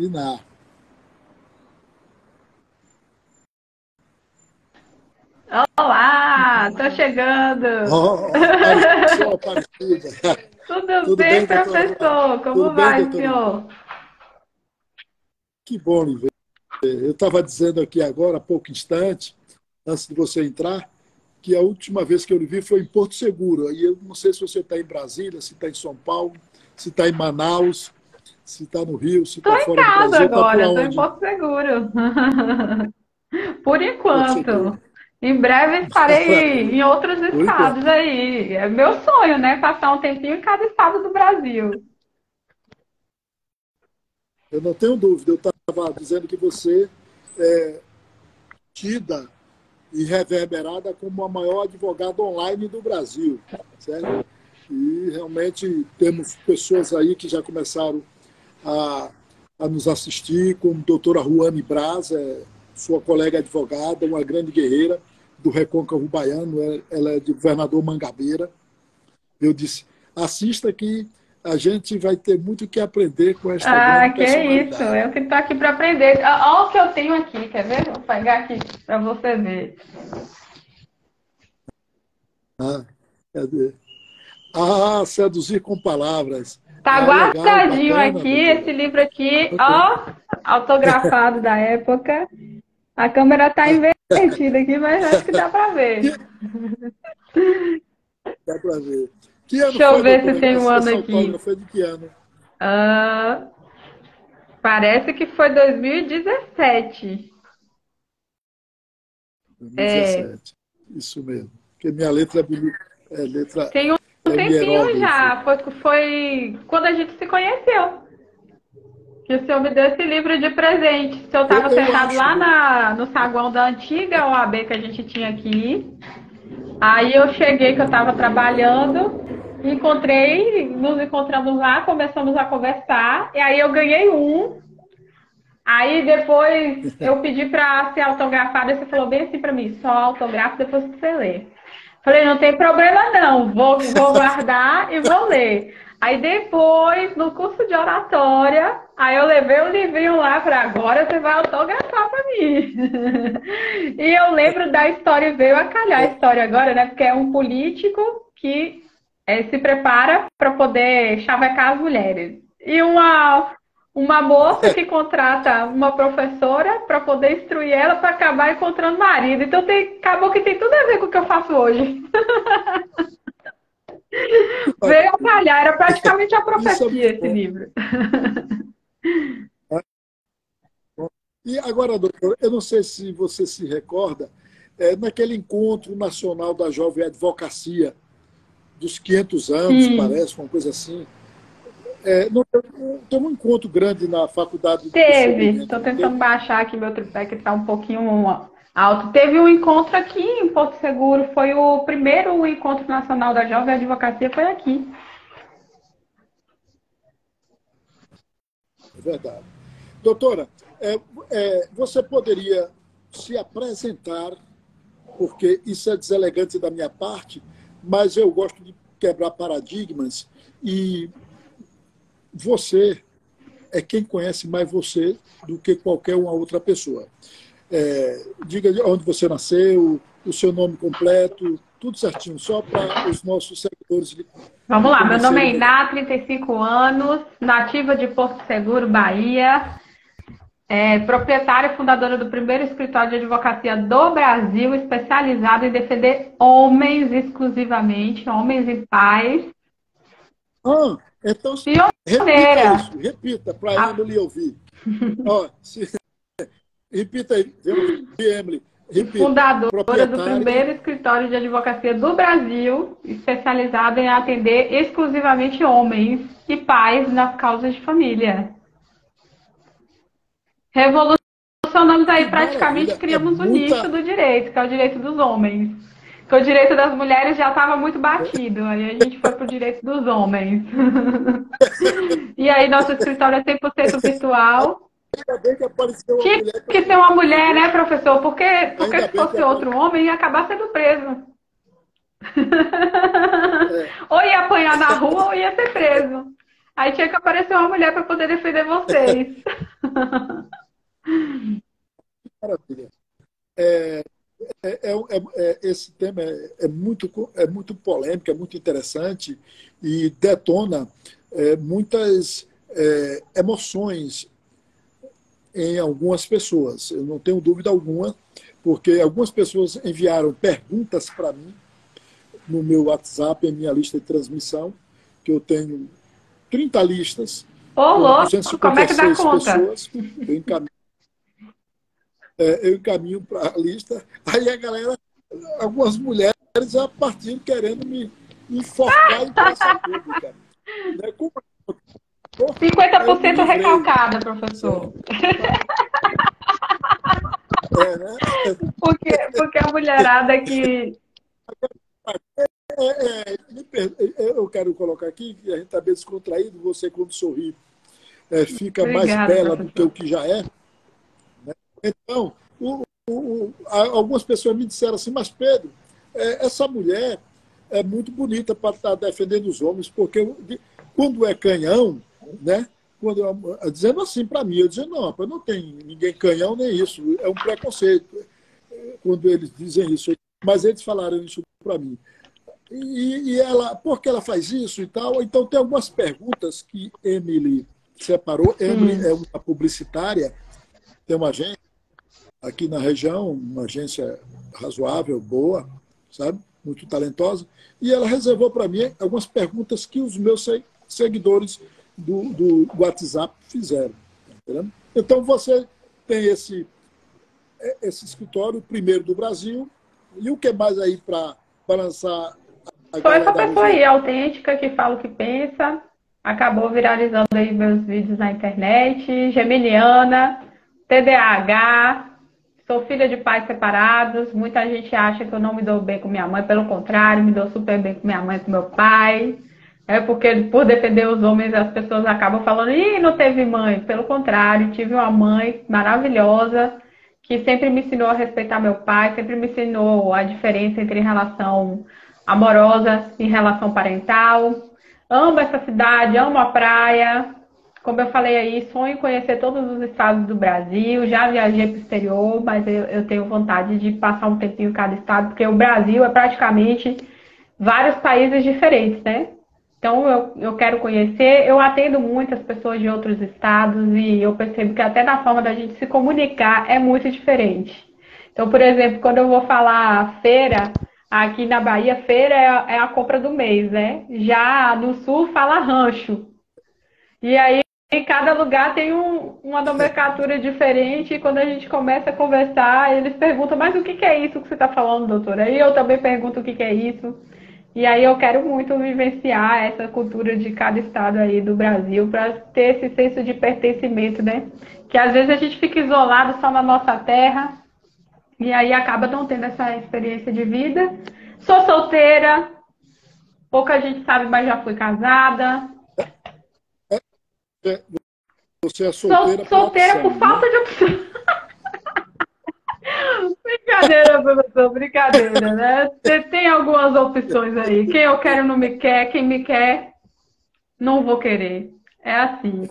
Iná. Olá, tô chegando. Oh, apareceu, Aparecida. Tudo Tudo bem, bem, doutora Ruana? professor? Tudo Como bem, vai, doutora? senhor? Que bom lhe ver. Eu estava dizendo aqui agora, há pouco instante, antes de você entrar, que a última vez que eu lhe vi foi em Porto Seguro. E eu não sei se você está em Brasília, se está em São Paulo, se está em Manaus, se está no Rio, se Tô está em fora do casa Brasil, está por agora, tô em onde? Porto Seguro. Por Porto enquanto. Seguro. Em breve estarei Maravilha. em outros Por enquanto. estados aí. É meu sonho, né? Passar um tempinho em cada estado do Brasil. Eu não tenho dúvida. Eu estava dizendo que você é tida e reverberada como a maior advogada online do Brasil, certo? E realmente temos pessoas aí que já começaram a, a nos assistir, como a doutora Ruane Braz, sua colega advogada, uma grande guerreira do Recôncavo Baiano, ela é de governador Mangabeira. Eu disse, assista que a gente vai ter muito que aprender com esta grande Ah, que isso. personalidade. Eu que tô aqui para aprender. Olha o que eu tenho aqui, quer ver? Vou pegar aqui para você ver. Ah, cadê? Ah, seduzir com palavras. Tá Ah, legal, guardadinho bacana, aqui, esse doutora. livro aqui, Ok. ó, autografado da época. A câmera tá invertida aqui, mas acho que dá pra ver. Que, dá para ver. Que ano Deixa eu foi, ver se doutora? tem um ano Esse aqui. autógrafo foi de que ano? Ah, parece que foi 2017. É, 2017. Isso mesmo. Porque minha letra é bonita. É, letra, tem um é um tempinho hieróglifo. já. Foi quando a gente se conheceu. Que o senhor me deu esse livro de presente. O senhor estava Eu sentado acho. lá no saguão da antiga OAB que a gente tinha aqui. Aí eu cheguei que eu estava trabalhando, encontrei, nos encontramos lá, começamos a conversar, e aí eu ganhei um. Aí depois eu pedi para ser autografado, e você falou bem assim para mim, só autógrafo depois que você lê. Falei, não tem problema não, vou guardar e vou ler. Aí depois, no curso de oratória, aí eu levei o livrinho lá para agora você vai autografar para mim. E eu lembro da história, veio a calhar a história agora, né? Porque é um político que se prepara para poder chavecar as mulheres. E uma moça que contrata uma professora para poder instruir ela para acabar encontrando marido. Então acabou que tem tudo a ver com o que eu faço hoje. Veio a calhar, era praticamente a Isso é profecia muito esse bom. livro. E agora, doutor, eu não sei se você se recorda, naquele encontro nacional da jovem advocacia, dos 500 anos, Sim, parece, uma coisa assim. Não, tem um encontro grande na faculdade do teve. procedimento, Estou não tentando teve? baixar aqui meu tripé que está um pouquinho alto. Teve um encontro aqui em Porto Seguro. Foi o primeiro encontro nacional da Jovem Advocacia, foi aqui. É verdade. Doutora, você poderia se apresentar, porque isso é deselegante da minha parte, mas eu gosto de quebrar paradigmas e você é quem conhece mais você do que qualquer uma outra pessoa. Diga de onde você nasceu, o seu nome completo, tudo certinho, só para os nossos seguidores Vamos lhe lá, meu nome conhecerem é melhor. Iná, 35 anos, nativa de Porto Seguro, Bahia, proprietária e fundadora do primeiro escritório de advocacia do Brasil, especializado em defender homens exclusivamente, homens e pais. Ah, então repita Pioneira, isso, repita para a a Emily ouvir. Ó, repita aí, vamos ver, Emily, repita. fundadora do Proprietária. primeiro escritório de advocacia do Brasil, especializado em atender exclusivamente homens e pais nas causas de família. Revolucionamos Que aí, praticamente maravilha! É criamos o nicho muita. do direito, que é o direito dos homens. Porque o direito das mulheres já estava muito batido, aí a gente foi para o direito dos homens. E aí nosso escritório é 100% virtual. Ainda bem que apareceu uma Tinha mulher para que ser uma substituir, mulher, viu? né, professor? Porque Ainda se bem que fosse outro apareceu. homem, ia acabar sendo preso. É, Ou ia apanhar na rua ou ia ser preso. Aí tinha que aparecer uma mulher para poder defender vocês. Maravilha. Esse tema é muito polêmico, é muito interessante e detona muitas emoções em algumas pessoas. Eu não tenho dúvida alguma, porque algumas pessoas enviaram perguntas para mim no meu WhatsApp, em minha lista de transmissão, que eu tenho 30 listas Ô, com louco, como é que dá 256 conta? pessoas. Eu encaminho para a lista. Aí a galera, algumas mulheres já partiram querendo me enforcar em praça pública. Né? Como eu me 50% livrei, recalcada, certo? professor. Né? Porque a mulherada que. Eu quero colocar aqui que a gente está bem descontraído, você quando sorri fica mais Obrigada, bela do que o professor. que já é. Então, algumas pessoas me disseram assim, mas Pedro, essa mulher é muito bonita para estar defendendo os homens, porque quando é canhão, né? Dizendo assim para mim, eu dizia, não, rapaz, não tem ninguém canhão nem isso, é um preconceito quando eles dizem isso. Mas eles falaram isso para mim. E ela, por que ela faz isso e tal? Então, tem algumas perguntas que Emily separou. Emily Sim. é uma publicitária, tem uma agência aqui na região, uma agência razoável, boa, sabe? Muito talentosa. E ela reservou para mim algumas perguntas que os meus seguidores do WhatsApp fizeram. Entendeu? Então, você tem esse escritório, o primeiro do Brasil, e o que mais aí para lançar a Sou essa galera da pessoa região? aí, autêntica, que fala o que pensa. Acabou viralizando aí meus vídeos na internet. Geminiana, TDAH. Sou filha de pais separados. Muita gente acha que eu não me dou bem com minha mãe. Pelo contrário, me dou super bem com minha mãe e com meu pai. É porque por defender os homens as pessoas acabam falando, ih, não teve mãe. Pelo contrário, tive uma mãe maravilhosa que sempre me ensinou a respeitar meu pai, sempre me ensinou a diferença entre relação amorosa e relação parental. Amo essa cidade, amo a praia. Como eu falei aí, sonho em conhecer todos os estados do Brasil. Já viajei para o exterior, mas eu tenho vontade de passar um tempinho em cada estado, porque o Brasil é praticamente vários países diferentes, né? Então eu quero conhecer, eu atendo muitas pessoas de outros estados e eu percebo que até na forma da gente se comunicar é muito diferente. Então, por exemplo, quando eu vou falar feira, aqui na Bahia, feira é a compra do mês, né? Já no sul fala rancho. E aí cada lugar tem uma nomenclatura diferente e quando a gente começa a conversar, eles perguntam, mas o que é isso que você está falando, doutora? E eu também pergunto o que é isso. E aí eu quero muito vivenciar essa cultura de cada estado aí do Brasil para ter esse senso de pertencimento, né? Que às vezes a gente fica isolado só na nossa terra e aí acaba não tendo essa experiência de vida. Sou solteira, pouca gente sabe, mas já fui casada. Você é Sou solteira por solteira por opção, né? falta de opção. Brincadeira, professor, brincadeira, né? Tem algumas opções aí. Quem eu quero não me quer, quem me quer não vou querer. É assim.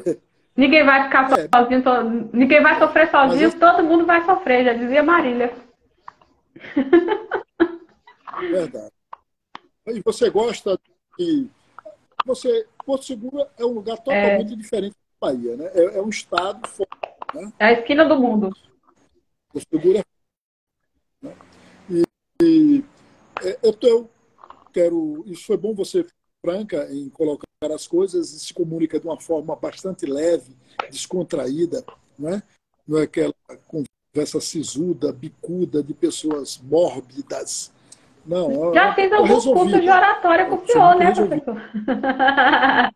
Ninguém vai ficar É, sozinho, ninguém vai sofrer mas sozinho, todo mundo vai sofrer, já dizia Marília. é verdade. E você gosta de. Porto Seguro é um lugar É, totalmente diferente da Bahia, né? É um estado fora, né? é a esquina do mundo. Porto Seguro e eu quero. Isso foi bom você franca em colocar as coisas e se comunica de uma forma bastante leve, descontraída, né? Não é aquela conversa sisuda, bicuda de pessoas mórbidas. Não, é Já uma fiz pessoa alguns cursos de resolvida, oratória uma com o pessoa senhor, muito né, resolvida. professor?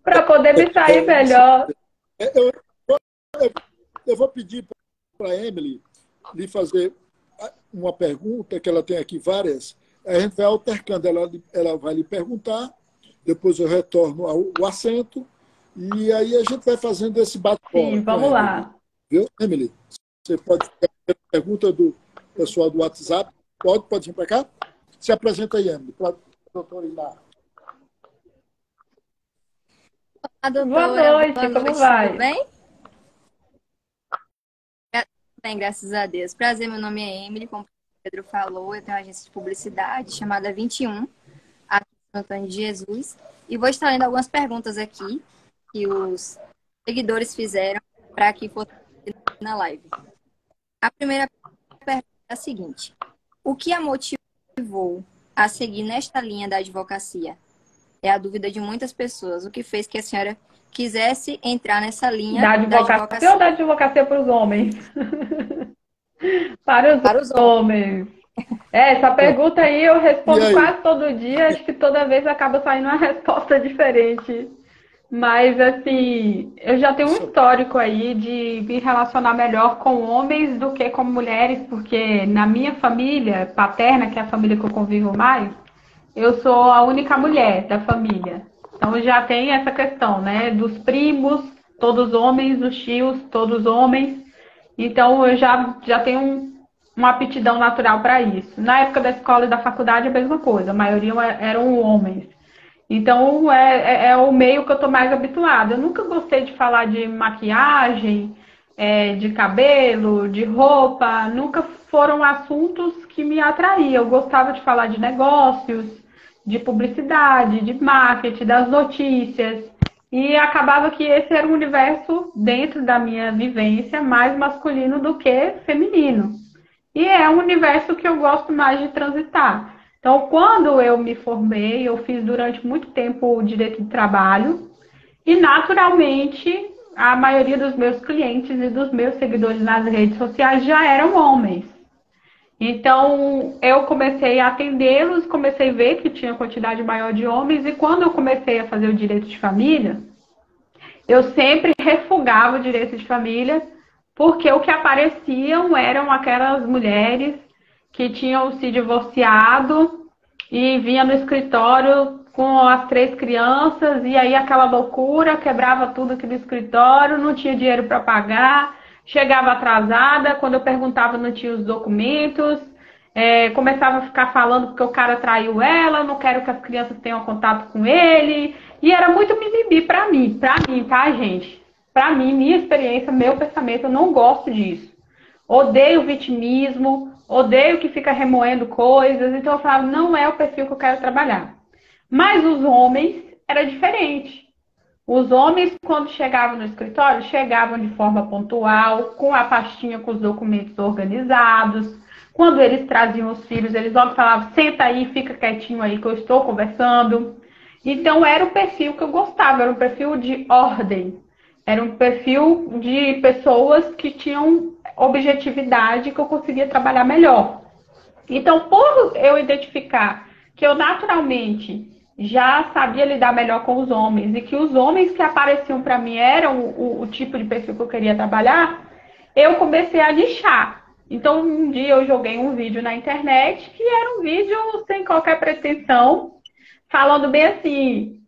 Para poder me sair Isso. melhor. Eu, eu vou pedir para a Emily lhe fazer uma pergunta, que ela tem aqui várias. A gente vai altercando, ela vai lhe perguntar, depois eu retorno ao assento, e aí a gente vai fazendo esse bate-bola Sim, com a vamos Emily. lá. Viu, Emily? Você pode fazer a pergunta do pessoal do WhatsApp. Pode vir para cá? Se apresenta aí, Emily, para a doutora Iná. Boa doutora. Boa noite, como noite, tudo vai? bem? Bem, graças a Deus. Prazer, meu nome é Emily, como o Pedro falou, eu tenho uma agência de publicidade chamada 21, aqui em Santo Antônio de Jesus, e vou estar lendo algumas perguntas aqui que os seguidores fizeram para que fosse na live. A primeira pergunta é a seguinte: o que a motivou a seguir nesta linha da advocacia? É a dúvida de muitas pessoas. O que fez que a senhora quisesse entrar nessa linha Da da advocacia ou da advocacia? advocacia para os homens? Para os Para os homens. homens. Essa pergunta aí eu E respondo aí? quase todo dia, acho que toda vez acaba saindo uma resposta diferente. Mas, assim, eu já tenho um Isso, histórico aí de me relacionar melhor com homens do que com mulheres, porque na minha família paterna, que é a família que eu convivo mais, eu sou a única mulher da família. Então já tem essa questão, né? Dos primos, todos homens, os tios, todos homens. Então eu já tenho uma aptidão natural para isso. Na época da escola e da faculdade, a mesma coisa, a maioria eram homens. Então é o meio que eu estou mais habituada. Eu nunca gostei de falar de maquiagem, de cabelo, de roupa, nunca foram assuntos que me atraíam. Eu gostava de falar de negócios, de publicidade, de marketing, das notícias. E acabava que esse era um universo dentro da minha vivência mais masculino do que feminino. E é um universo que eu gosto mais de transitar. Então, quando eu me formei, eu fiz durante muito tempo o direito de trabalho e, naturalmente, a maioria dos meus clientes e dos meus seguidores nas redes sociais já eram homens. Então, eu comecei a atendê-los, comecei a ver que tinha quantidade maior de homens, e quando eu comecei a fazer o direito de família, eu sempre refugava o direito de família, porque o que apareciam eram aquelas mulheres que tinham se divorciado e vinha no escritório com as 3 crianças, e aí aquela loucura, quebrava tudo aqui no escritório, não tinha dinheiro para pagar, chegava atrasada, quando eu perguntava não tinha os documentos, começava a ficar falando porque o cara traiu ela, não quero que as crianças tenham contato com ele, e era muito mimimi para mim, tá, gente? Para mim, minha experiência, meu pensamento, eu não gosto disso. Odeio vitimismo, odeio que fica remoendo coisas, então eu falava, não é o perfil que eu quero trabalhar. Mas os homens era diferente. Os homens, quando chegavam no escritório, chegavam de forma pontual, com a pastinha com os documentos organizados. Quando eles traziam os filhos, eles logo falavam, senta aí, fica quietinho aí que eu estou conversando. Então era o perfil que eu gostava, era um perfil de ordem. Era um perfil de pessoas que tinham objetividade, que eu conseguia trabalhar melhor. Então, por eu identificar que eu naturalmente já sabia lidar melhor com os homens e que os homens que apareciam para mim eram o tipo de perfil que eu queria trabalhar, eu comecei a nichar. Então, um dia eu joguei um vídeo na internet que era um vídeo sem qualquer pretensão, falando bem assim,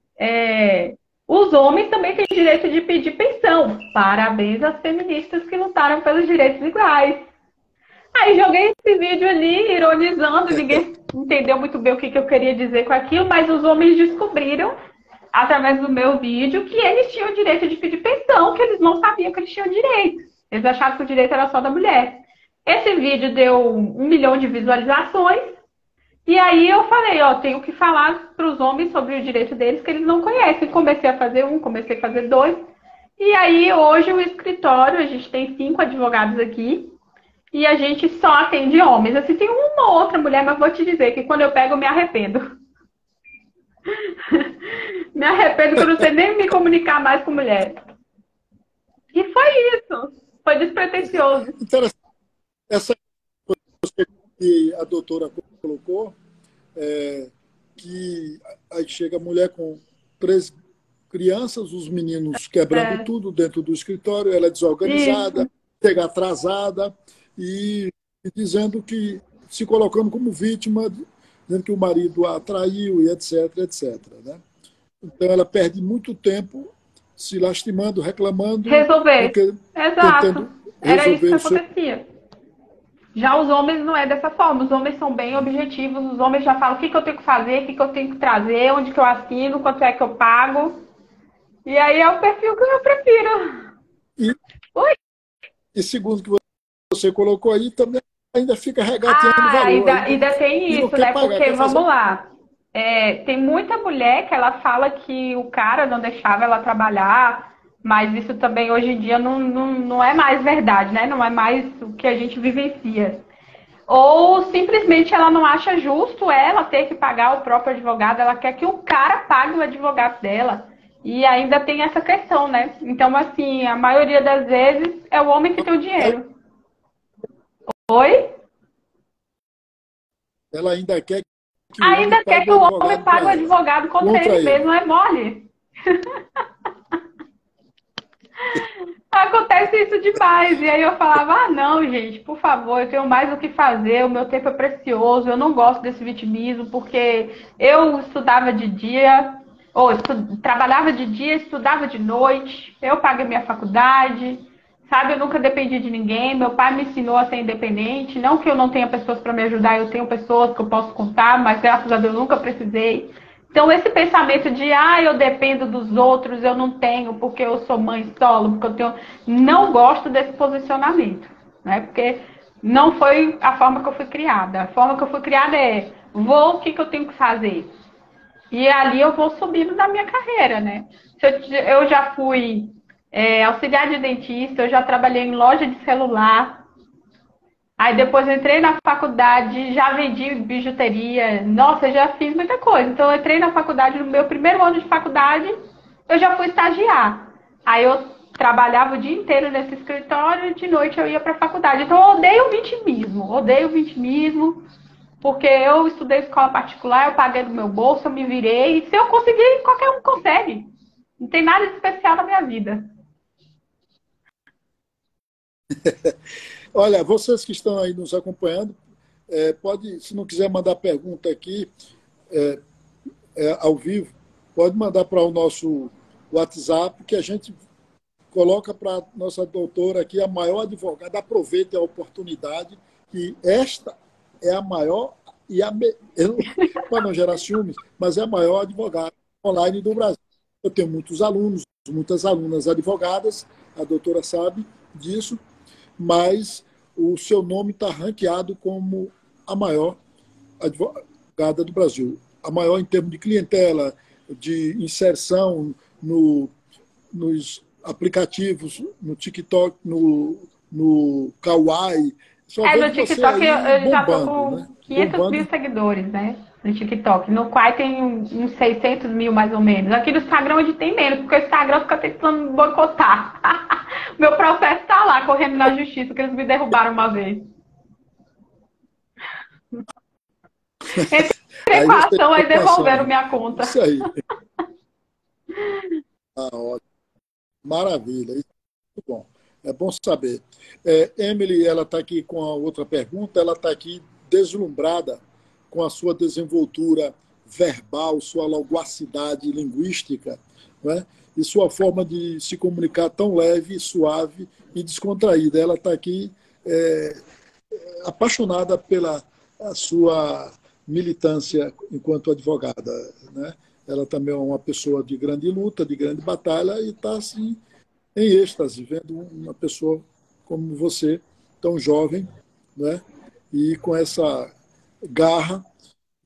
os homens também têm direito de pedir pensão. Parabéns às feministas que lutaram pelos direitos iguais. Aí joguei esse vídeo ali, ironizando, ninguém entendeu muito bem o que eu queria dizer com aquilo, mas os homens descobriram, através do meu vídeo, que eles tinham o direito de pedir pensão, que eles não sabiam que eles tinham direito. Eles achavam que o direito era só da mulher. Esse vídeo deu 1 milhão de visualizações, e aí eu falei, tenho que falar para os homens sobre o direito deles, que eles não conhecem. Comecei a fazer comecei a fazer 2, e aí hoje o escritório, a gente tem 5 advogados aqui, e a gente só atende homens. Assim, tem uma ou outra mulher, mas vou te dizer que quando eu pego, eu me arrependo. Me arrependo que eu não sei nem me comunicar mais com mulher. E foi isso. Foi despretensioso. interessante. Essa coisa que a doutora colocou, que aí chega a mulher com 3 crianças, os meninos quebrando tudo dentro do escritório, ela é desorganizada, Isso. chega atrasada e dizendo que se colocando como vítima, dizendo que o marido a traiu e etc, etc. Né? Então ela perde muito tempo se lastimando, reclamando, do Resolver. que Exato. tentando Era isso resolver que o seu. acontecia. Já os homens não é dessa forma. Os homens são bem objetivos. Os homens já falam o que eu tenho que fazer, o que eu tenho que trazer, onde que eu assino, quanto é que eu pago. E aí é o perfil que eu prefiro. E, Oi? e segundo que você colocou aí, também ainda fica regateando o Ah, valor ainda, ainda tem e não isso, quer né? pagar, Porque, quer fazer. vamos lá, tem muita mulher que ela fala que o cara não deixava ela trabalhar, mas isso também hoje em dia não é mais verdade, né? Não é mais o que a gente vivencia. Ou simplesmente ela não acha justo ela ter que pagar o próprio advogado, ela quer que o cara pague o advogado dela. E ainda tem essa questão, né? Então, assim, a maioria das vezes é o homem que tem o Ela, dinheiro. Oi? ela ainda quer que o homem Ainda quer pague que o o homem advogado pague o para ela, advogado contra contra ele ele. mesmo, é mole. Acontece isso demais. E aí eu falava, ah, não, gente, por favor, eu tenho mais o que fazer, o meu tempo é precioso, eu não gosto desse vitimismo, porque eu estudava de dia, trabalhava de dia, estudava de noite, eu paguei minha faculdade, sabe? Eu nunca dependi de ninguém, meu pai me ensinou a ser independente, não que eu não tenha pessoas para me ajudar, eu tenho pessoas que eu posso contar, mas graças a Deus eu nunca precisei. Então, esse pensamento de, eu dependo dos outros, eu não tenho, porque eu sou mãe solo, porque eu tenho. Não gosto desse posicionamento, né? Porque não foi a forma que eu fui criada. A forma que eu fui criada é, o que eu tenho que fazer? E ali eu vou subindo na minha carreira, né? Eu já fui auxiliar de dentista, eu já trabalhei em loja de celular, aí depois entrei na faculdade, já vendi bijuteria. Nossa, eu já fiz muita coisa. Então eu entrei na faculdade, no meu primeiro ano de faculdade, eu já fui estagiar. Aí eu trabalhava o dia inteiro nesse escritório e de noite eu ia para a faculdade. Então eu odeio o vitimismo, porque eu estudei escola particular, eu paguei do meu bolso, eu me virei. E se eu conseguir, qualquer um consegue. Não tem nada de especial na minha vida. Olha, vocês que estão aí nos acompanhando, pode, se não quiser mandar pergunta aqui ao vivo, pode mandar para o nosso WhatsApp, que a gente coloca para a nossa doutora aqui, a maior advogada. Aproveite a oportunidade, que esta é a maior e para não gerar ciúmes, mas é a maior advogada online do Brasil. Eu tenho muitos alunos, muitas alunas advogadas, a doutora sabe disso, mas o seu nome está ranqueado como a maior advogada do Brasil. A maior em termos de clientela, de inserção nos aplicativos, no TikTok, no Kawaii. Só No vejo você TikTok aí eu já tô bombando, com né? 500 mil Bombando. seguidores, né? No TikTok. No Quai tem uns 600 mil, mais ou menos. Aqui no Instagram onde tem menos, porque o Instagram fica tentando boicotar. Meu processo tá lá, correndo na justiça, que eles me derrubaram uma vez. Entrei Aí com a você ação, ficou aí com devolveram ação. minha conta. Isso aí. Ah, ótimo. Maravilha. Isso é muito bom. É bom saber. Emily, ela está aqui com a outra pergunta. Ela está aqui deslumbrada com a sua desenvoltura verbal, sua loquacidade linguística, né? E sua forma de se comunicar tão leve, suave e descontraída. Ela está aqui apaixonada pela a sua militância enquanto advogada, né? Ela também é uma pessoa de grande luta, de grande batalha e está assim em êxtase vendo uma pessoa como você, tão jovem, né? E com essa garra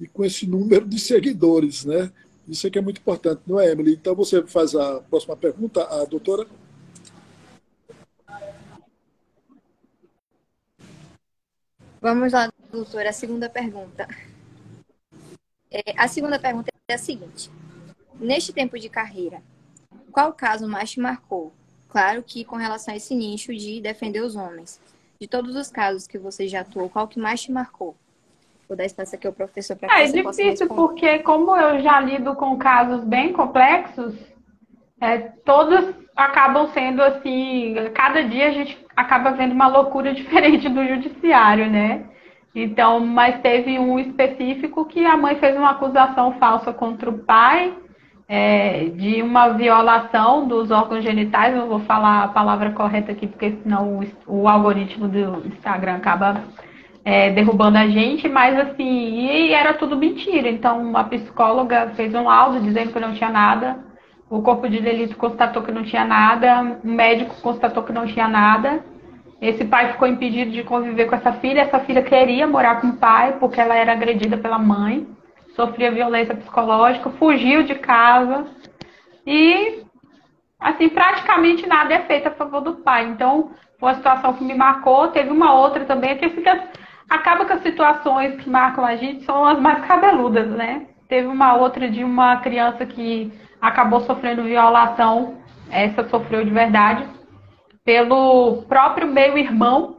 e com esse número de seguidores, né? Isso é que é muito importante, não é, Emily? Então você faz a próxima pergunta, a doutora. Vamos lá, doutora, a segunda pergunta. A segunda pergunta é a seguinte: neste tempo de carreira, qual caso mais te marcou? Claro que com relação a esse nicho de defender os homens. De todos os casos que você já atuou, qual que mais te marcou? Vou dar espaço aqui ao professor para que É você possa difícil responder. porque como eu já lido com casos bem complexos, todos acabam sendo assim, cada dia a gente acaba vendo uma loucura diferente do judiciário, né? Então, mas teve um específico que a mãe fez uma acusação falsa contra o pai, de uma violação dos órgãos genitais. Não vou falar a palavra correta aqui, porque senão o algoritmo do Instagram acaba derrubando a gente, mas assim, e era tudo mentira. Então, a psicóloga fez um laudo dizendo que não tinha nada. O corpo de delito constatou que não tinha nada, o médico constatou que não tinha nada. Esse pai ficou impedido de conviver com essa filha. Essa filha queria morar com o pai porque ela era agredida pela mãe, sofria violência psicológica, fugiu de casa e, assim, praticamente nada é feito a favor do pai. Então, foi uma situação que me marcou. Teve uma outra também, que acaba que as situações que marcam a gente são as mais cabeludas, né? Teve uma outra de uma criança que acabou sofrendo violação, essa sofreu de verdade, pelo próprio meio-irmão,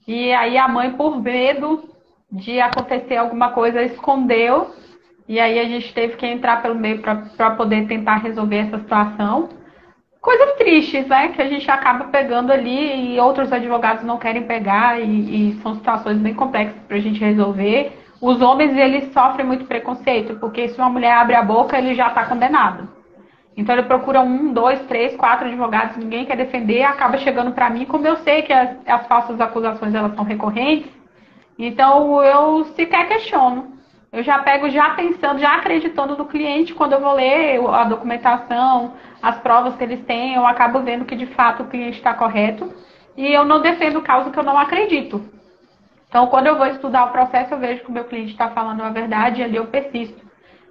e aí a mãe, por medo de acontecer alguma coisa, escondeu, e aí a gente teve que entrar pelo meio para poder tentar resolver essa situação. Coisas tristes, né, que a gente acaba pegando ali e outros advogados não querem pegar, e são situações bem complexas para a gente resolver. Os homens, eles sofrem muito preconceito, porque se uma mulher abre a boca, ele já está condenado. Então ele procura 1, 2, 3, 4 advogados, ninguém quer defender, acaba chegando para mim. Como eu sei que as falsas acusações elas são recorrentes, então eu sequer questiono. Eu já pego já pensando, já acreditando no cliente. Quando eu vou ler a documentação, as provas que eles têm, eu acabo vendo que de fato o cliente está correto, e eu não defendo causa que eu não acredito. Então, quando eu vou estudar o processo, eu vejo que o meu cliente está falando a verdade e ali eu persisto.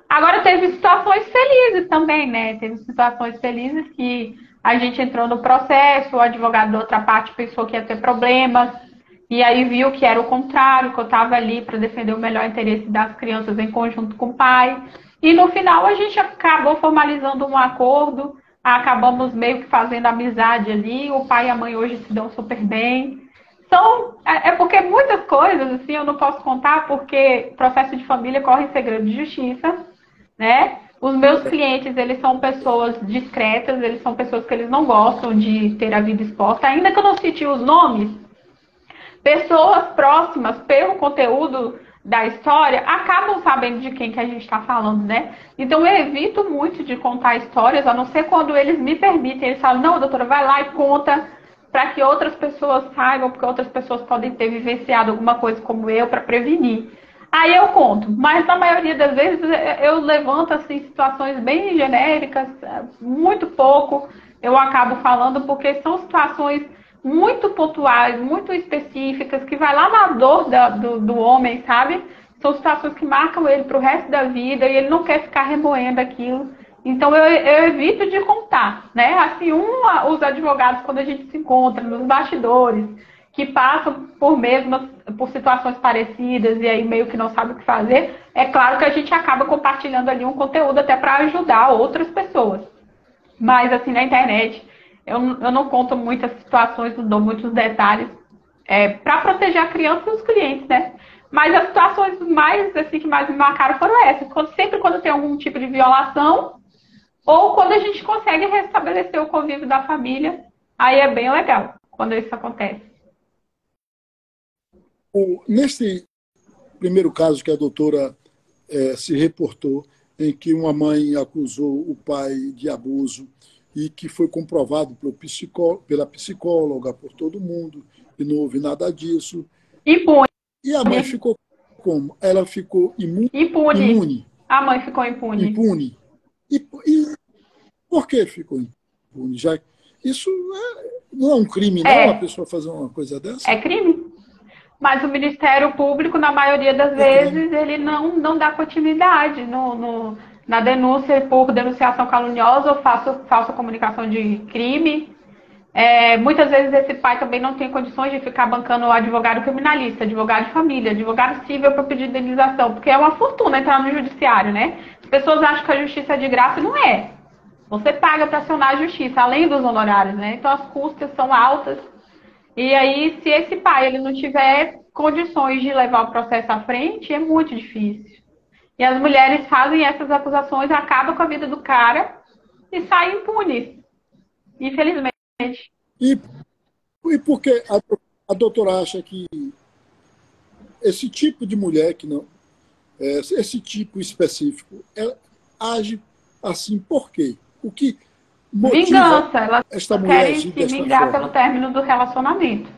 Agora, teve situações felizes também, né? Teve situações felizes que a gente entrou no processo, o advogado da outra parte pensou que ia ter problemas, e aí viu que era o contrário, que eu estava ali para defender o melhor interesse das crianças em conjunto com o pai. E no final a gente acabou formalizando um acordo, acabamos meio que fazendo amizade ali, o pai e a mãe hoje se dão super bem. É porque muitas coisas, assim, eu não posso contar, porque processo de família corre em segredo de justiça, né? Os meus clientes, eles são pessoas discretas, eles são pessoas que eles não gostam de ter a vida exposta, ainda que eu não cite os nomes, pessoas próximas, pelo conteúdo da história, acabam sabendo de quem que a gente está falando, né? Então eu evito muito de contar histórias, a não ser quando eles me permitem. Eles falam, não, doutora, vai lá e conta, para que outras pessoas saibam, porque outras pessoas podem ter vivenciado alguma coisa como eu, para prevenir. Aí eu conto, mas na maioria das vezes eu levanto assim, situações bem genéricas, muito pouco eu acabo falando, porque são situações muito pontuais, muito específicas, que vai lá na dor do homem, sabe? São situações que marcam ele para o resto da vida e ele não quer ficar remoendo aquilo. Então eu evito de contar, né? Assim, os advogados, quando a gente se encontra nos bastidores, que passam por situações parecidas e aí meio que não sabe o que fazer, é claro que a gente acaba compartilhando ali um conteúdo até para ajudar outras pessoas. Mas assim, na internet, eu não conto muitas situações, não dou muitos detalhes, para proteger a criança e os clientes, né? Mas as situações mais, assim, que mais me marcaram foram essas. Sempre quando tem algum tipo de violação, ou quando a gente consegue restabelecer o convívio da família, aí é bem legal quando isso acontece. Nesse primeiro caso que a doutora se reportou, em que uma mãe acusou o pai de abuso e que foi comprovado pela psicóloga, por todo mundo, e não houve nada disso. Impune. E a mãe ficou como? Ela ficou imune. A mãe ficou impune. Impune. E por que ficou impune? Já isso não é um crime, não, a pessoa fazer uma coisa dessa? É crime. Mas o Ministério Público, na maioria das vezes, ele não dá continuidade na denúncia por denunciação caluniosa ou falsa comunicação de crime. Muitas vezes esse pai também não tem condições de ficar bancando o advogado criminalista, advogado de família, advogado civil para pedir indenização, porque é uma fortuna entrar no judiciário, né? As pessoas acham que a justiça é de graça e não é. Você paga para acionar a justiça, além dos honorários, né? Então as custas são altas. E aí, se esse pai ele não tiver condições de levar o processo à frente, é muito difícil. E as mulheres fazem essas acusações, acabam com a vida do cara e saem impunes, infelizmente. E por que a doutora acha que esse tipo de mulher, esse tipo específico, ela age assim por quê? O que motiva vingança, elas esta mulher querem se vingar pelo término do relacionamento.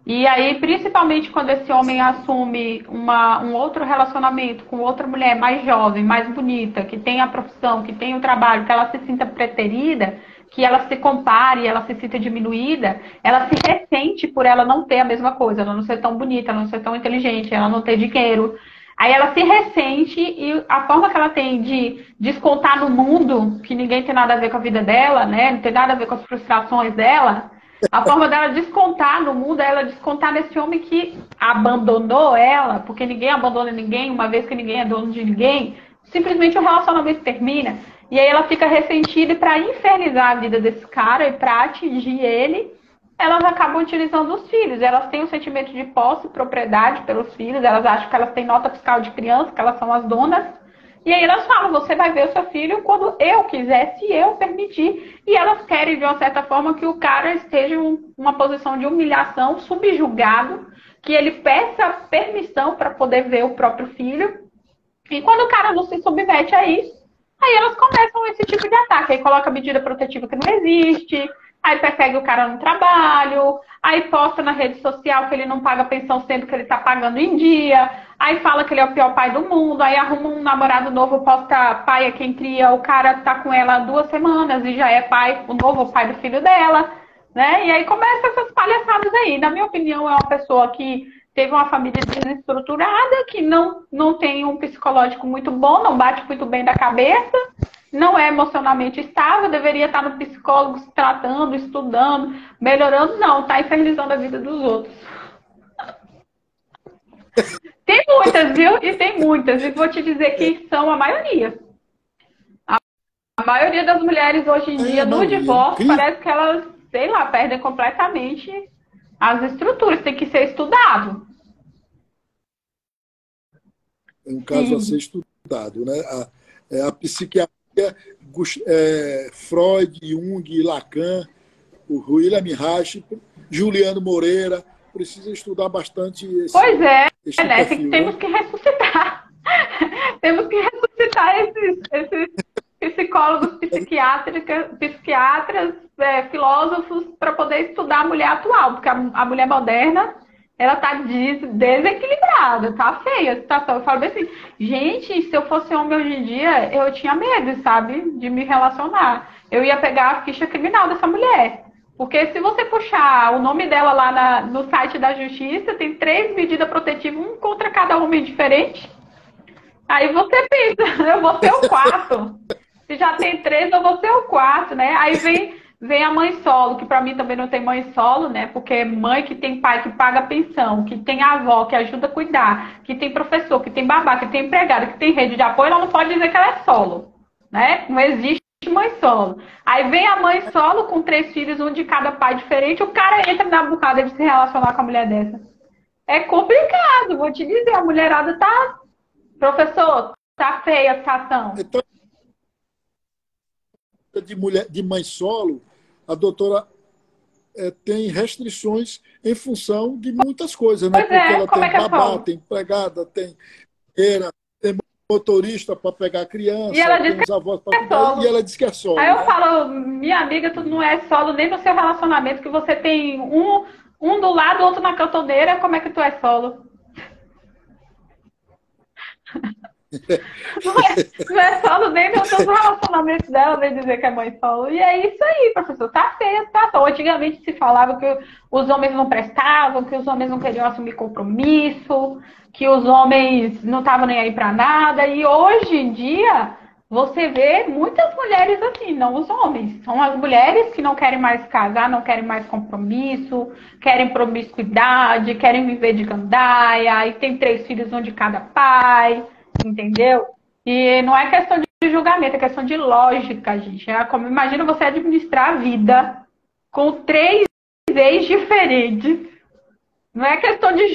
E aí, principalmente quando esse homem assume um outro relacionamento com outra mulher mais jovem, mais bonita, que tem a profissão, que tem o trabalho, que ela se sinta preterida, que ela se compare, ela se sinta diminuída, ela se ressente por ela não ter a mesma coisa, ela não ser tão bonita, ela não ser tão inteligente, ela não ter dinheiro. Aí ela se ressente e a forma que ela tem de descontar no mundo, que ninguém tem nada a ver com a vida dela, né? Não tem nada a ver com as frustrações dela, a forma dela descontar no mundo é ela descontar nesse homem que abandonou ela, porque ninguém abandona ninguém, uma vez que ninguém é dono de ninguém, simplesmente o relacionamento termina. E aí ela fica ressentida e para infernizar a vida desse cara e para atingir ele, elas acabam utilizando os filhos. Elas têm um sentimento de posse, propriedade pelos filhos, elas acham que elas têm nota fiscal de criança, que elas são as donas. E aí elas falam, você vai ver o seu filho quando eu quiser, se eu permitir. E elas querem, de uma certa forma, que o cara esteja em uma posição de humilhação, subjugado, que ele peça permissão para poder ver o próprio filho. E quando o cara não se submete a isso, aí elas começam esse tipo de ataque. Aí coloca medida protetiva que não existe, aí persegue o cara no trabalho, aí posta na rede social que ele não paga pensão sendo que ele está pagando em dia, aí fala que ele é o pior pai do mundo, aí arruma um namorado novo, posta pai é quem cria, o cara tá com ela há 2 semanas e já é pai, o novo pai do filho dela, né? E aí começa essas palhaçadas aí. Na minha opinião, é uma pessoa que teve uma família desestruturada, que não tem um psicológico muito bom, não bate muito bem da cabeça, não é emocionalmente estável, deveria estar no psicólogo se tratando, estudando, melhorando, não, está infernizando a vida dos outros. Tem muitas, viu? E tem muitas, e vou te dizer que são a maioria. A maioria das mulheres hoje em dia, no divórcio, parece que elas, sei lá, perdem completamente as estruturas, tem que ser estudado. É um caso a ser estudado, né? A psiquiatria, Freud, Jung, Lacan, o William Reich, Juliano Moreira, precisa estudar bastante esse, pois é, esse né? perfil, temos que ressuscitar. Temos que ressuscitar esses psicólogos, psiquiatras, filósofos, para poder estudar a mulher atual, porque a mulher moderna, ela tá desequilibrada, tá feia a situação. Eu falo bem assim, gente, se eu fosse homem hoje em dia, eu tinha medo, sabe, de me relacionar. Eu ia pegar a ficha criminal dessa mulher. Porque se você puxar o nome dela lá no site da justiça, tem 3 medidas protetivas, um contra cada homem diferente. Aí você pensa, eu vou ser o 4. Se já tem 3, eu vou ser o 4, né? Aí vem a mãe solo, que pra mim também não tem mãe solo, né? Porque mãe que tem pai que paga pensão, que tem avó que ajuda a cuidar, que tem professor, que tem babá, que tem empregada, que tem rede de apoio, ela não pode dizer que ela é solo, né? Não existe mãe solo. Aí vem a mãe solo com 3 filhos, um de cada pai diferente, o cara entra na burrada de se relacionar com a mulher dessa. É complicado, vou te dizer, a mulherada tá... Professor, tá feia a situação. Então, de mãe solo, a doutora tem restrições em função de muitas coisas, né? Porque ela tem babá, tem empregada, tem motorista para pegar a criança, tem os avós para cuidar, e ela diz que é solo. Aí eu falo, minha amiga, tu não é solo nem no seu relacionamento, que você tem um do lado, outro na cantoneira, como é que tu é solo? Não é solo nem nos relacionamentos dela, nem dizer que é mãe solo. E é isso aí, professor. Tá feia a situação. Antigamente se falava que os homens não prestavam, que os homens não queriam assumir compromisso, que os homens não estavam nem aí pra nada. E hoje em dia, você vê muitas mulheres assim, não os homens. São as mulheres que não querem mais casar, não querem mais compromisso, querem promiscuidade, querem viver de gandaia, e tem 3 filhos, um de cada pai. Entendeu? E não é questão de julgamento, é questão de lógica, gente. É como, imagina você administrar a vida com 3 ex diferentes. Não é questão de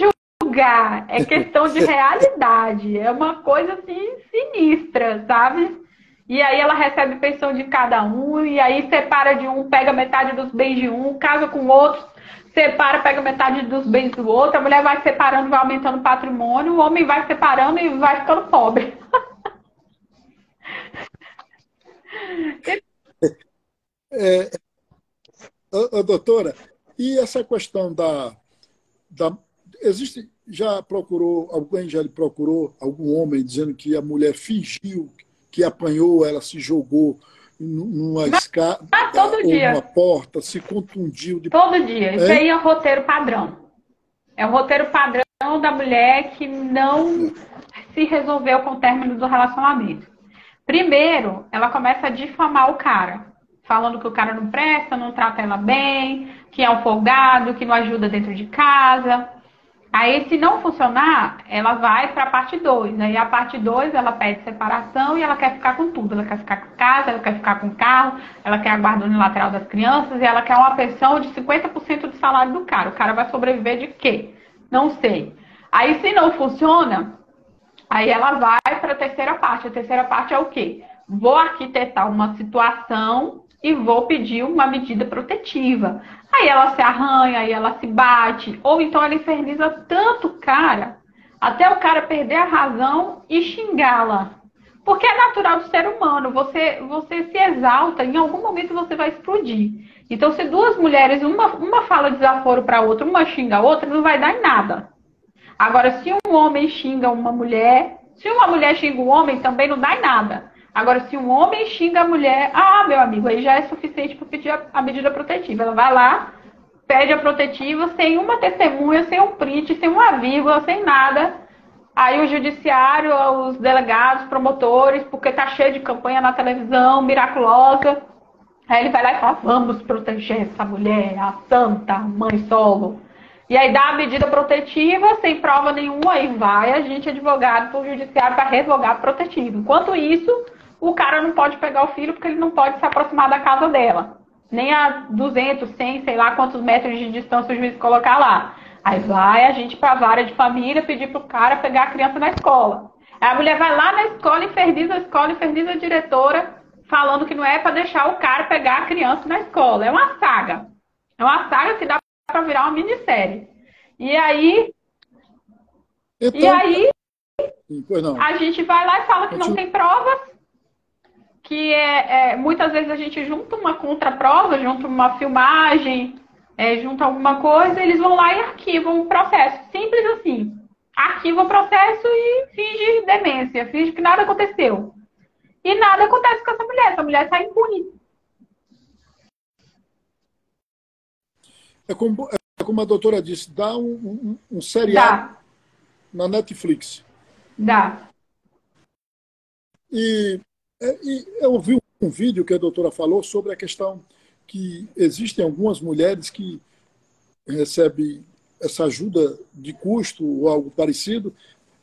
julgar, é questão de realidade. É uma coisa assim sinistra, sabe? E aí ela recebe pensão de cada um, e aí separa de um, pega metade dos bens de um, casa com outro, separa, pega metade dos bens do outro, a mulher vai separando, vai aumentando o patrimônio, o homem vai separando e vai ficando pobre. Doutora, e essa questão da, existe, alguém já lhe procurou algum homem dizendo que a mulher fingiu que apanhou, ela se jogou numa escada todo ou dia. numa porta, se contundiu de... Todo dia. Isso aí é o roteiro padrão. É o roteiro padrão da mulher que não se resolveu com o término do relacionamento. Primeiro, ela começa a difamar o cara, falando que o cara não presta, não trata ela bem, que é um folgado, que não ajuda dentro de casa. Aí, se não funcionar, ela vai para a parte 2. Aí, a parte 2, ela pede separação e ela quer ficar com tudo. Ela quer ficar com casa, ela quer ficar com carro, ela quer a guarda unilateral das crianças e ela quer uma pensão de 50% do salário do cara. O cara vai sobreviver de quê? Não sei. Aí, se não funciona, aí ela vai para a terceira parte. A terceira parte é o quê? Vou arquitetar uma situação e vou pedir uma medida protetiva. Aí ela se arranha, aí ela se bate, ou então ela inferniza tanto o cara, até o cara perder a razão e xingá-la. Porque é natural do ser humano, você se exalta, em algum momento você vai explodir. Então, se duas mulheres, uma fala desaforo para a outra, uma xinga a outra, não vai dar em nada. Agora, se um homem xinga uma mulher, se uma mulher xinga um homem, também não dá em nada. Agora, se um homem xinga a mulher, meu amigo, aí já é suficiente para pedir a medida protetiva. Ela vai lá, pede a protetiva, sem uma testemunha, sem um print, sem uma vírgula, sem nada. Aí o judiciário, os delegados, promotores, porque tá cheio de campanha na televisão, miraculosa. Aí ele vai lá e fala, vamos proteger essa mulher, a santa mãe solo. E aí dá a medida protetiva, sem prova nenhuma, aí vai a gente advogado para o judiciário para revogar a protetiva. Enquanto isso, o cara não pode pegar o filho porque ele não pode se aproximar da casa dela. Nem a 200, 100, sei lá quantos metros de distância o juiz colocar lá. Aí vai a gente para a vara de família pedir para o cara pegar a criança na escola. Aí a mulher vai lá na escola, inferniza a diretora, falando que não é para deixar o cara pegar a criança na escola. É uma saga. É uma saga que dá para virar uma minissérie. E aí... a gente vai lá e fala que não tem provas, que muitas vezes a gente junta uma contraprova, junta uma filmagem, junta alguma coisa, eles vão lá e arquivam o processo. Simples assim. Arquiva o processo e finge demência, finge que nada aconteceu. E nada acontece com essa mulher sai impune. É como a doutora disse, dá um seriado na Netflix. Dá. E eu ouvi um vídeo que a doutora falou sobre a questão que existem algumas mulheres que recebem essa ajuda de custo ou algo parecido,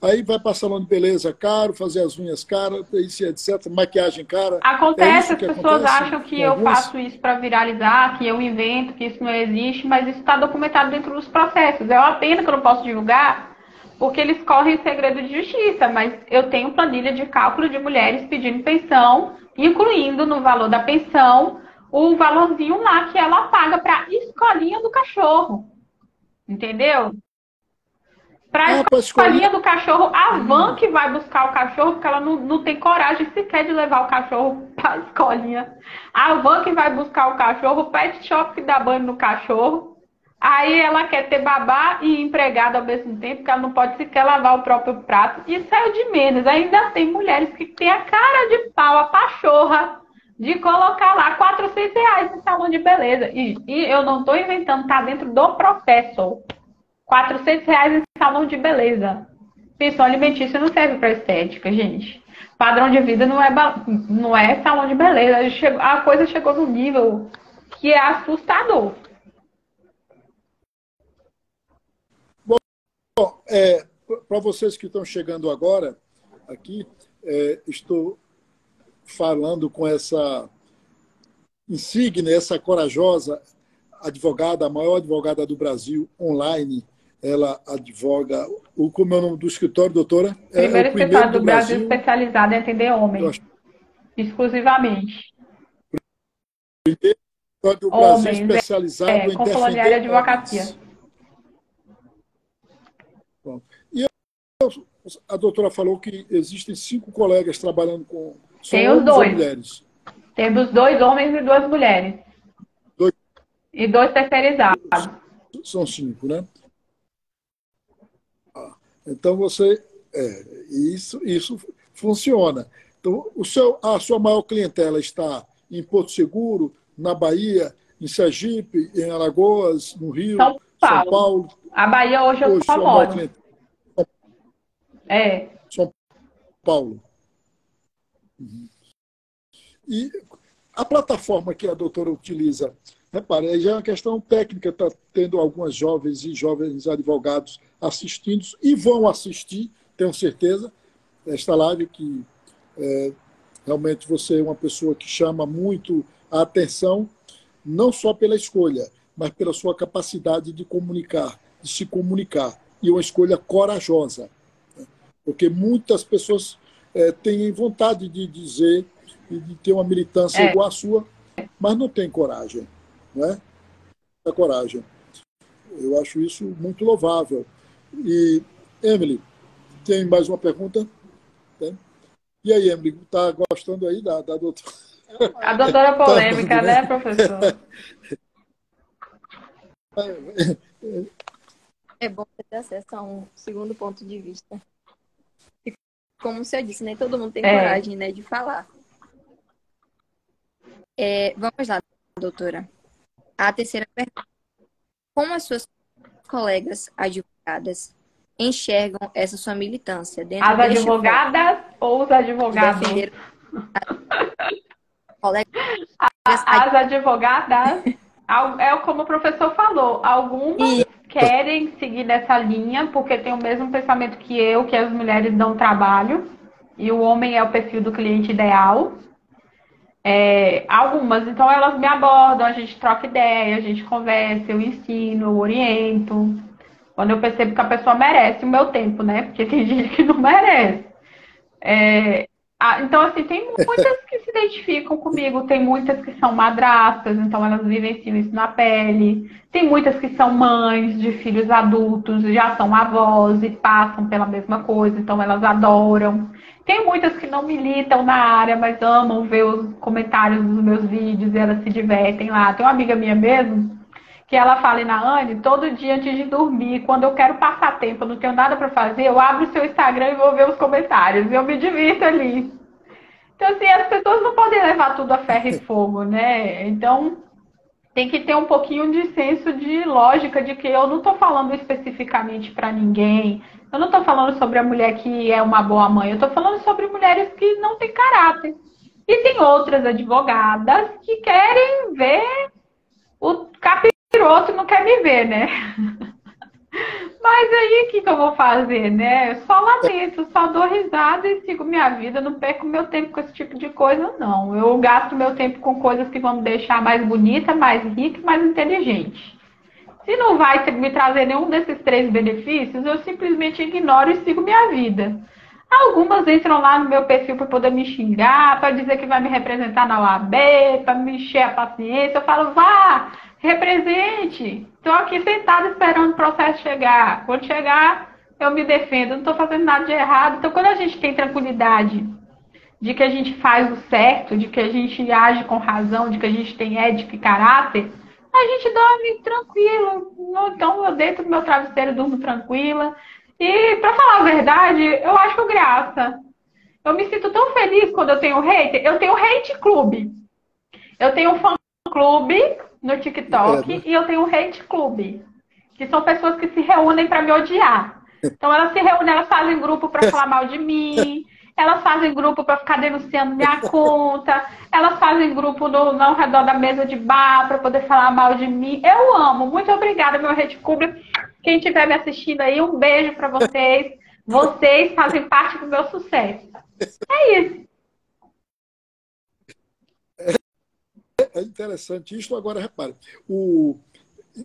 aí vai para salão de beleza caro, fazer as unhas caras, etc, maquiagem cara. Acontece, as pessoas acham que eu faço isso para viralizar, que eu invento, que isso não existe, mas isso está documentado dentro dos processos. É uma pena que eu não posso divulgar, porque eles correm segredo de justiça, mas eu tenho planilha de cálculo de mulheres pedindo pensão, incluindo no valor da pensão o valorzinho lá que ela paga para escolinha do cachorro. Entendeu? Para a escolinha do cachorro, a van que vai buscar o cachorro, porque ela não tem coragem sequer de levar o cachorro para a escolinha. A van que vai buscar o cachorro, o pet shop que dá banho no cachorro. Aí ela quer ter babá e empregada ao mesmo tempo, porque ela não pode sequer lavar o próprio prato. Isso é o de menos. Ainda tem mulheres que têm a cara de pau, a pachorra, de colocar lá R$400 no salão de beleza. E eu não estou inventando, tá dentro do processo. R$400 em salão de beleza. Pensão alimentícia não serve para estética, gente. Padrão de vida não é salão de beleza. A coisa chegou num nível que é assustador. Bom, para vocês que estão chegando agora aqui, estou falando com essa insígne, essa corajosa advogada, a maior advogada do Brasil online. Ela advoga, como é o nome do escritório, doutora? Primeiro escritório do Brasil especializado em atender homens. Exclusivamente. Primeiro escritório do Brasil especializado em defender Concolonial Advocacia. Bom, e a doutora falou que existem 5 colegas trabalhando com... Tem os 2. Mulheres. Temos 2 homens e 2 mulheres. E 2 terceirizados. São 5, né? Então, isso funciona. Então, a sua maior clientela está em Porto Seguro, na Bahia, em Sergipe, em Alagoas, no Rio, São São Paulo. Paulo. A Bahia hoje eu só Sua maior moro. clientela É. é São Paulo. E a plataforma que a doutora utiliza, repare, aí já é uma questão técnica, está tendo algumas jovens e jovens advogados assistindo e vão assistir, tenho certeza, esta live que realmente você é uma pessoa que chama muito a atenção, não só pela escolha, mas pela sua capacidade de comunicar, de se comunicar. E uma escolha corajosa. Porque muitas pessoas têm vontade de dizer e de ter uma militância igual à sua, mas não tem coragem. Não é? A coragem. Eu acho isso muito louvável. E, Emily, tem mais uma pergunta? Tem? E aí, Emily, está gostando aí da doutora? A doutora polêmica, né, professor? É bom ter acesso a um segundo ponto de vista. E, como o senhor disse, nem todo mundo tem coragem, né, de falar. Vamos lá, doutora. A terceira pergunta. Como as suas colegas advogadas enxergam essa sua militância dentro as advogadas ou os advogados? De defender as advogadas, como o professor falou, algumas querem seguir nessa linha porque tem o mesmo pensamento que eu, que as mulheres dão trabalho e o homem é o perfil do cliente ideal. Algumas, então elas me abordam, a gente troca ideia, a gente conversa, eu ensino, eu oriento. Quando eu percebo que a pessoa merece o meu tempo, né? Porque tem gente que não merece. Então, assim, tem muitas que se identificam comigo, tem muitas que são madrastas, então elas vivenciam isso na pele. Tem muitas que são mães de filhos adultos, já são avós e passam pela mesma coisa, então elas adoram. Tem muitas que não militam na área, mas amam ver os comentários dos meus vídeos e elas se divertem lá. Tem uma amiga minha mesmo, que ela fala, Anne, todo dia antes de dormir, quando eu quero passar tempo, eu não tenho nada para fazer, eu abro o seu Instagram e vou ver os comentários, e eu me divirto ali. Então, assim, as pessoas não podem levar tudo a ferro e fogo, né? Então, tem que ter um pouquinho de senso de lógica de que eu não estou falando especificamente para ninguém, eu não estou falando sobre a mulher que é uma boa mãe, eu estou falando sobre mulheres que não têm caráter. E tem outras advogadas que querem ver o capiroto não quer me ver, né? Mas aí, o que eu vou fazer, né? Eu só lamento, só dou risada e sigo minha vida. Não perco meu tempo com esse tipo de coisa, não. Eu gasto meu tempo com coisas que vão me deixar mais bonita, mais rica e mais inteligente. Se não vai me trazer nenhum desses 3 benefícios, eu simplesmente ignoro e sigo minha vida. Algumas entram lá no meu perfil para poder me xingar, para dizer que vai me representar na OAB, para me encher a paciência. Eu falo, vá, represente. Estou aqui sentada esperando o processo chegar. Quando chegar, eu me defendo. Não estou fazendo nada de errado. Então, quando a gente tem tranquilidade de que a gente faz o certo, de que a gente age com razão, de que a gente tem ética e caráter, a gente dorme tranquilo. Então, eu deito no meu travesseiro, durmo tranquila. E, pra falar a verdade, eu acho graça. Eu me sinto tão feliz quando eu tenho hater. Eu tenho hate clube. Eu tenho um fã clube no TikTok e eu tenho um hate clube. Que são pessoas que se reúnem para me odiar. Então, elas se reúnem, elas fazem grupo para falar mal de mim. Elas fazem grupo para ficar denunciando minha conta. Elas fazem grupo ao redor da mesa de bar para poder falar mal de mim. Eu amo. Muito obrigada, meu hate clube. Quem estiver me assistindo aí, um beijo para vocês. Vocês fazem parte do meu sucesso. É isso. É interessante isso. Agora, repare,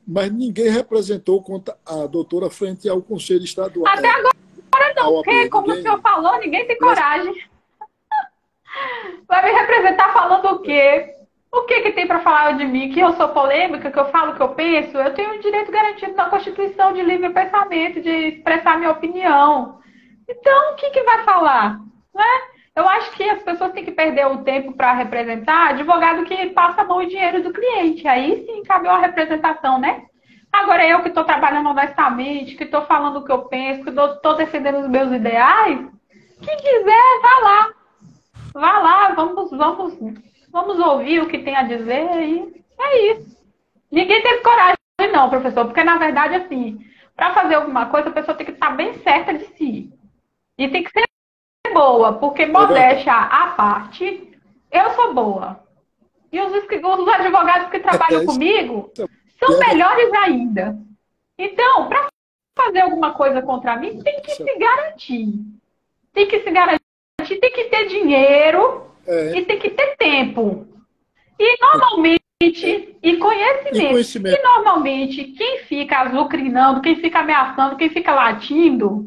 mas ninguém representou contra a doutora frente ao Conselho Estadual. Até agora não, porque, como o senhor falou, ninguém tem coragem. Vai me representar falando o quê? O que tem para falar de mim? Que eu sou polêmica, que eu falo o que eu penso? Eu tenho um direito garantido na Constituição de livre pensamento, de expressar minha opinião. Então, o que vai falar? Né? Eu acho que as pessoas têm que perder o tempo para representar advogado que passa a mão e dinheiro do cliente. Aí sim cabe uma representação, né? Agora eu que estou trabalhando honestamente, que estou falando o que eu penso, que estou defendendo os meus ideais, quem quiser, vá lá, vamos ouvir o que tem a dizer e é isso. Ninguém teve coragem não, professor, porque na verdade, assim, para fazer alguma coisa, a pessoa tem que estar bem certa de si. E tem que ser boa, porque modéstia à parte, eu sou boa. E os advogados que trabalham comigo são melhores ainda. Então, para fazer alguma coisa contra mim, tem que se garantir. Tem que se garantir, tem que ter dinheiro e tem que ter tempo. E normalmente, e conhecimento. E normalmente, quem fica azucrinando, quem fica ameaçando, quem fica latindo,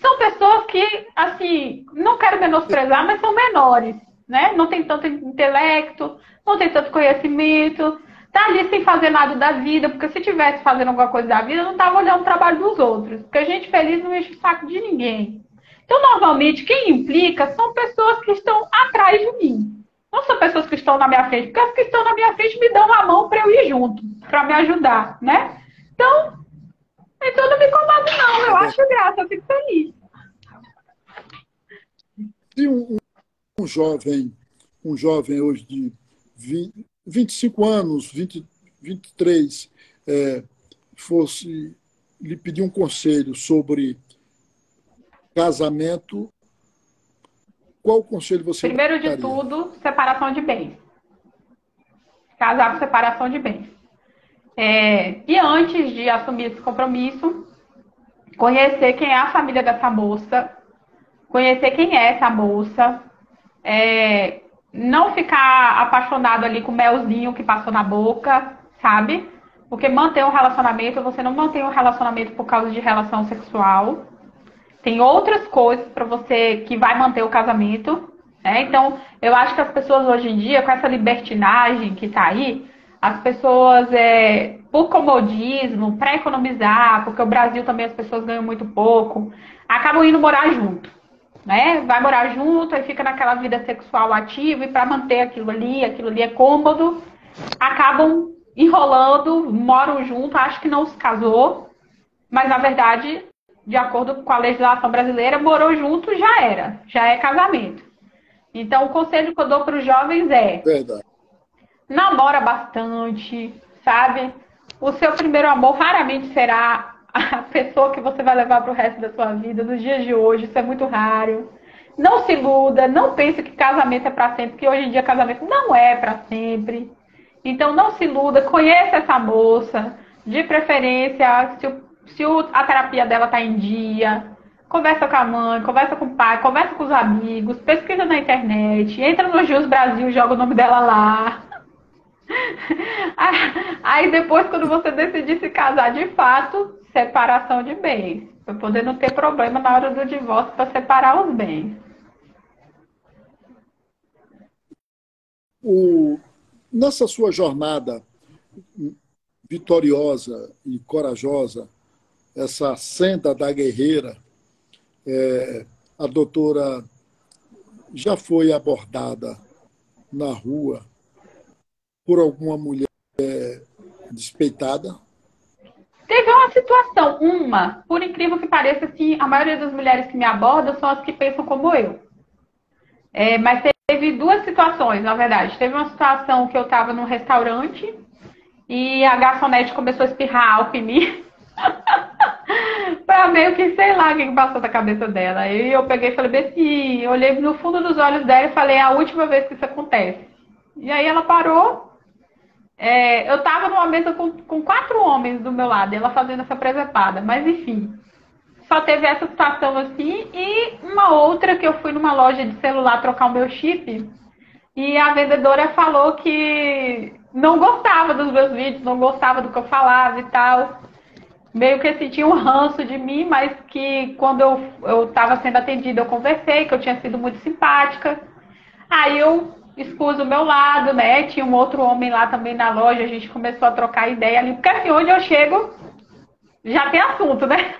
são pessoas que, assim, não quero menosprezar, mas são menores, né? Não tem tanto intelecto, não tem tanto conhecimento, tá ali sem fazer nada da vida, porque se tivesse fazendo alguma coisa da vida, não tava olhando o trabalho dos outros, porque gente feliz não enche o saco de ninguém. Então, normalmente, quem implica são pessoas que estão atrás de mim. Não são pessoas que estão na minha frente, porque as que estão na minha frente me dão a mão para eu ir junto, para me ajudar, né? Então, não me incomodo não, eu acho graça, eu fico feliz. Se um jovem hoje de 25 anos, 23, fosse lhe pedir um conselho sobre casamento, qual conselho você Primeiro daria? de tudo, separação de bens. Casar por separação de bens. E antes de assumir esse compromisso, conhecer quem é a família dessa moça, conhecer quem é essa moça, não ficar apaixonado ali com o melzinho que passou na boca, sabe? Porque manter um relacionamento, você não mantém um relacionamento por causa de relação sexual. Tem outras coisas para você que vai manter o casamento, né? Então, eu acho que as pessoas hoje em dia, com essa libertinagem que está aí, as pessoas, por comodismo, para economizar, porque o Brasil também as pessoas ganham muito pouco, acabam indo morar junto, né? Vai morar junto, aí fica naquela vida sexual ativa, e para manter aquilo ali é cômodo, acabam enrolando, moram junto, acho que não se casou, mas na verdade, de acordo com a legislação brasileira, morou junto, já é casamento. Então, o conselho que eu dou para os jovens é: Verdade. Namora bastante, sabe? O seu primeiro amor raramente será a pessoa que você vai levar para o resto da sua vida. Nos dias de hoje, isso é muito raro. Não se iluda, não pense que casamento é para sempre, porque hoje em dia casamento não é para sempre. Então, não se iluda, conheça essa moça, de preferência, se a terapia dela está em dia, conversa com a mãe, conversa com o pai, conversa com os amigos, pesquisa na internet, entra no Jus Brasil, joga o nome dela lá. Aí depois, quando você decidir se casar de fato, separação de bens, para poder não ter problema na hora do divórcio para separar os bens. Nessa sua jornada vitoriosa e corajosa, essa senda da guerreira, a doutora já foi abordada na rua por alguma mulher despeitada? Teve uma situação, por incrível que pareça, assim, a maioria das mulheres que me abordam são as que pensam como eu. Mas teve duas situações, na verdade. Teve uma situação que eu estava num restaurante e a garçonete começou a espirrar álcool em mim. Pra meio que, sei lá, o que passou na cabeça dela. Aí eu peguei e falei bem assim, olhei no fundo dos olhos dela e falei: é a última vez que isso acontece. E aí ela parou. Eu tava numa mesa com 4 homens do meu lado, ela fazendo essa presepada. Mas enfim, só teve essa situação assim. E uma outra que eu fui numa loja de celular trocar o meu chip e a vendedora falou que não gostava dos meus vídeos, não gostava do que eu falava e tal. Meio que sentia um ranço de mim, mas que quando eu estava sendo atendida, eu conversei, que eu tinha sido muito simpática. Aí eu expus o meu lado, né? Tinha um outro homem lá também na loja, a gente começou a trocar ideia ali, porque assim, onde eu chego, já tem assunto, né?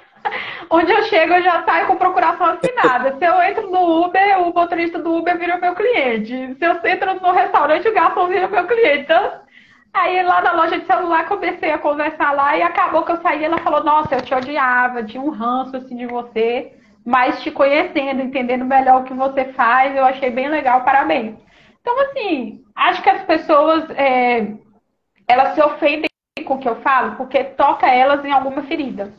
Onde eu chego, eu já saio com procuração assinada. Se eu entro no Uber, o motorista do Uber vira meu cliente. Se eu entro no restaurante, o garçom vira meu cliente. Então, Aí lá na loja de celular comecei a conversar lá e acabou que eu saí. Ela falou: Nossa, eu te odiava, tinha um ranço assim de você, mas te conhecendo, entendendo melhor o que você faz, eu achei bem legal, parabéns. Então, assim, acho que as pessoas elas se ofendem com o que eu falo porque toca elas em alguma ferida.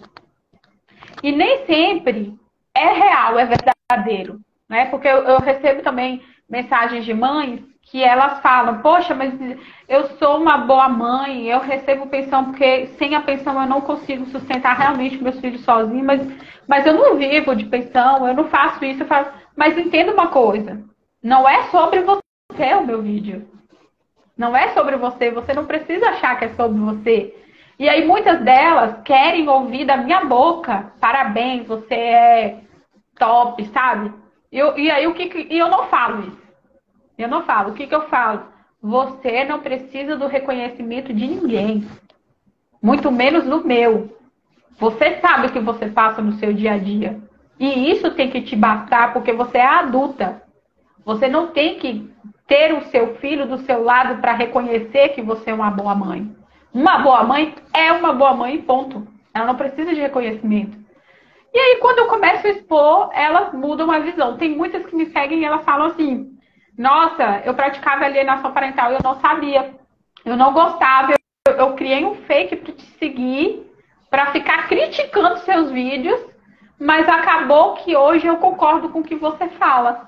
E nem sempre é real, é verdadeiro, né? Porque eu recebo também mensagens de mães que elas falam: Poxa, mas eu sou uma boa mãe, eu recebo pensão porque sem a pensão eu não consigo sustentar realmente meus filhos sozinhos, mas eu não vivo de pensão, eu não faço isso. Eu falo, mas entenda uma coisa, não é sobre você o meu vídeo. Não é sobre você, você não precisa achar que é sobre você. E aí muitas delas querem ouvir da minha boca: Parabéns, você é top, sabe? E aí e eu não falo isso. Eu não falo. O que eu falo? Você não precisa do reconhecimento de ninguém, muito menos do meu. Você sabe o que você passa no seu dia a dia. E isso tem que te bastar, porque você é adulta. Você não tem que ter o seu filho do seu lado para reconhecer que você é uma boa mãe. Uma boa mãe é uma boa mãe, ponto. Ela não precisa de reconhecimento. E aí, quando eu começo a expor, elas mudam a visão. Tem muitas que me seguem e elas falam assim: Nossa, eu praticava alienação parental e eu não sabia. Eu não gostava. Eu criei um fake para te seguir, para ficar criticando seus vídeos, mas acabou que hoje eu concordo com o que você fala.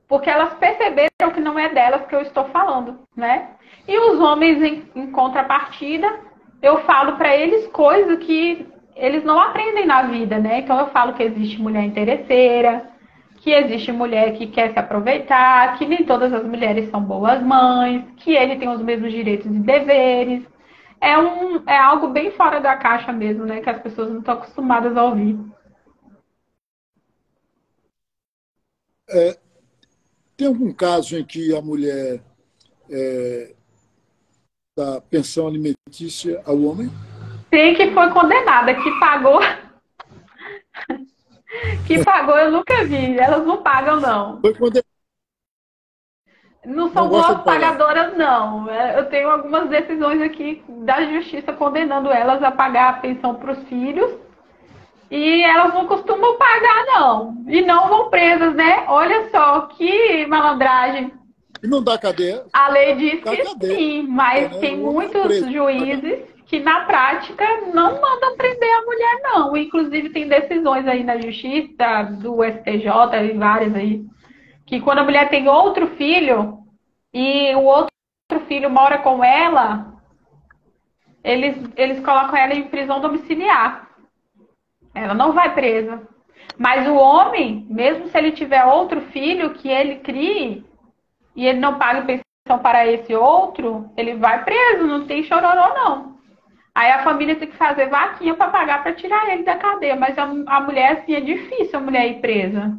Porque elas perceberam que não é delas que eu estou falando, né? E os homens, em contrapartida, eu falo para eles coisas que eles não aprendem na vida, né? Então eu falo que existe mulher interesseira, que existe mulher que quer se aproveitar, que nem todas as mulheres são boas mães, que ele tem os mesmos direitos e deveres. É algo bem fora da caixa mesmo, né? Que as pessoas não estão acostumadas a ouvir. Tem algum caso em que a mulher dá pensão alimentícia ao homem? Tem, que foi condenada, que pagou. Que pagou, eu nunca vi. Elas não pagam, não. Foi condenado. Não Não são gosta boas de pagar. pagadoras, não. Eu tenho algumas decisões aqui da justiça condenando elas a pagar a pensão para os filhos. E elas não costumam pagar, não. E não vão presas, né? Olha só, que malandragem. E não dá cadeia? A lei diz Dá que cadeia, sim, mas né? tem O homem é muitos preso. juízes que, na prática, não mandam prender a mulher, não. Inclusive, tem decisões aí na justiça, do STJ e várias aí, que quando a mulher tem outro filho e o outro filho mora com ela, eles colocam ela em prisão domiciliar. Ela não vai presa. Mas o homem, mesmo se ele tiver outro filho que ele crie e ele não paga pensão para esse outro, ele vai preso, não tem chororô, não. Aí a família tem que fazer vaquinha para pagar para tirar ele da cadeia. Mas a mulher, assim, é difícil a mulher ir presa.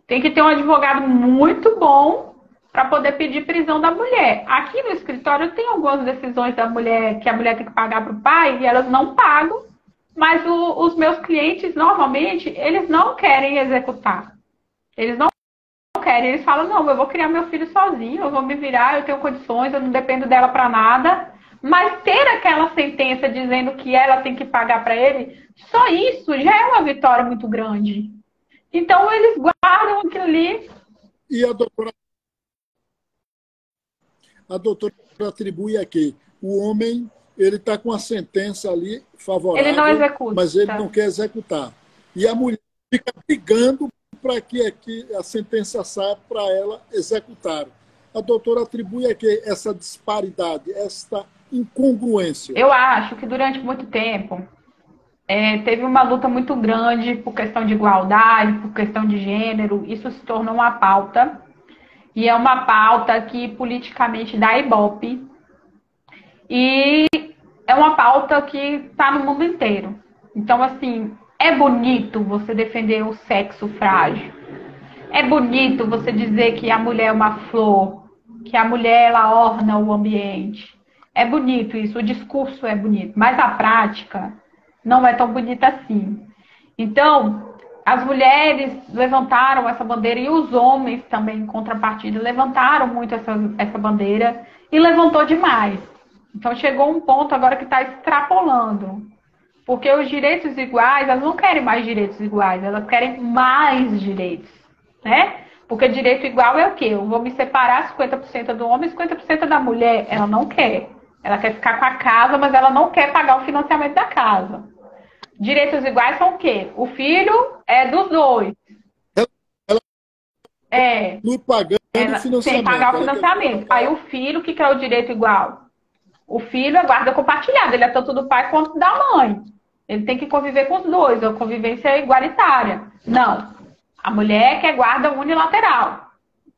Tem que ter um advogado muito bom para poder pedir prisão da mulher. Aqui no escritório tem algumas decisões da mulher que a mulher tem que pagar para o pai e elas não pagam. Mas os meus clientes, normalmente, eles não querem executar. Eles não querem. Eles falam: Não, eu vou criar meu filho sozinho, eu vou me virar, eu tenho condições, eu não dependo dela para nada. Mas ter aquela sentença dizendo que ela tem que pagar para ele, só isso já é uma vitória muito grande. Então, eles guardam aquilo ali. E a doutora atribui aqui: o homem ele está com a sentença ali Ele não favorável, executa. mas ele não quer executar. E a mulher fica brigando para que a sentença saia para ela executar. A doutora atribui aqui essa disparidade, esta incongruência. Eu acho que durante muito tempo teve uma luta muito grande por questão de igualdade, por questão de gênero. Isso se tornou uma pauta. E é uma pauta que politicamente dá ibope. E é uma pauta que está no mundo inteiro. Então, assim, é bonito você defender o sexo frágil. É bonito você dizer que a mulher é uma flor, que a mulher ela orna o ambiente. É bonito isso, o discurso é bonito, mas a prática não é tão bonita assim. Então, as mulheres levantaram essa bandeira e os homens também, em contrapartida, levantaram muito essa bandeira e levantou demais. Então chegou um ponto agora que está extrapolando. Porque os direitos iguais, elas não querem mais direitos iguais, elas querem mais direitos, né? Porque direito igual é o quê? Eu vou me separar 50% do homem e 50% da mulher. Ela não quer. Ela quer ficar com a casa, mas ela não quer pagar o financiamento da casa. Direitos iguais são o quê? O filho é dos dois. Ela É. não pagando o financiamento. Sem pagar o financiamento. Aí o filho, o que é o direito igual? O filho é guarda compartilhada. Ele é tanto do pai quanto da mãe. Ele tem que conviver com os dois. A convivência é igualitária. Não. A mulher quer guarda unilateral.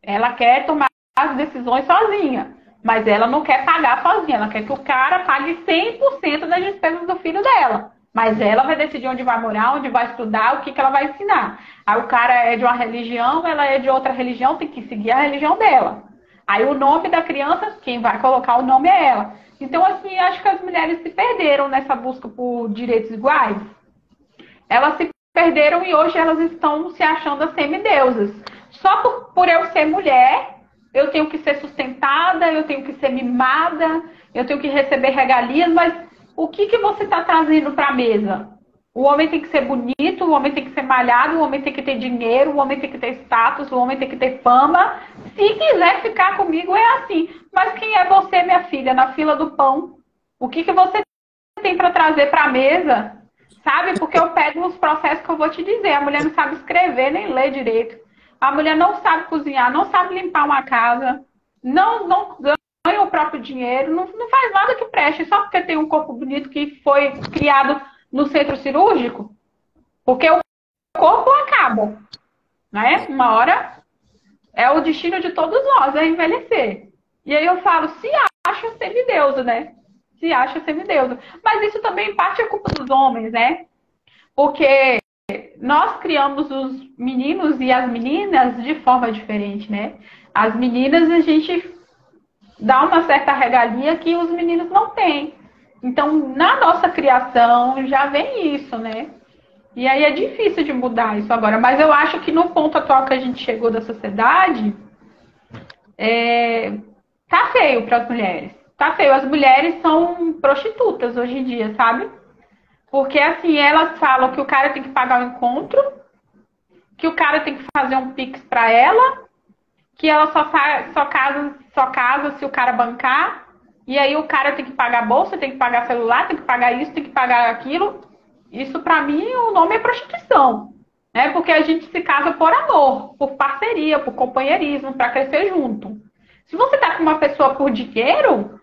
Ela quer tomar as decisões sozinha. Mas ela não quer pagar sozinha. Ela quer que o cara pague 100% das despesas do filho dela. Mas ela vai decidir onde vai morar, onde vai estudar, o que ela vai ensinar. Aí o cara é de uma religião, ela é de outra religião, tem que seguir a religião dela. Aí o nome da criança, quem vai colocar o nome é ela. Então, assim, acho que as mulheres se perderam nessa busca por direitos iguais. Elas se perderam e hoje elas estão se achando as semideusas. Só por eu ser mulher, eu tenho que ser sustentada, eu tenho que ser mimada, eu tenho que receber regalias, mas o que você está trazendo para a mesa? O homem tem que ser bonito, o homem tem que ser malhado, o homem tem que ter dinheiro, o homem tem que ter status, o homem tem que ter fama. Se quiser ficar comigo, é assim. Mas quem é você, minha filha, na fila do pão? O que você tem para trazer para a mesa? Sabe? Porque eu pego os processos que eu vou te dizer. A mulher não sabe escrever, nem ler direito. A mulher não sabe cozinhar, não sabe limpar uma casa, não ganha o próprio dinheiro, não faz nada que preste, só porque tem um corpo bonito que foi criado no centro cirúrgico. Porque o corpo acaba, né? Uma hora é o destino de todos nós, é envelhecer. E aí eu falo, se acha semideusa, né? Se acha semideusa. Mas isso também, em parte, é culpa dos homens, né? Porque nós criamos os meninos e as meninas de forma diferente, né? As meninas, a gente dá uma certa regalia que os meninos não têm. Então, na nossa criação, já vem isso, né? E aí é difícil de mudar isso agora. Mas eu acho que no ponto atual que a gente chegou da sociedade, tá feio para as mulheres. Tá feio. As mulheres são prostitutas hoje em dia, sabe? Porque, assim, elas falam que o cara tem que pagar o encontro, que o cara tem que fazer um pix para ela, que ela só casa se o cara bancar, e aí o cara tem que pagar bolsa, tem que pagar celular, tem que pagar isso, tem que pagar aquilo. Isso, para mim, o nome é prostituição, né? Porque a gente se casa por amor, por parceria, por companheirismo, para crescer junto. Se você tá com uma pessoa por dinheiro,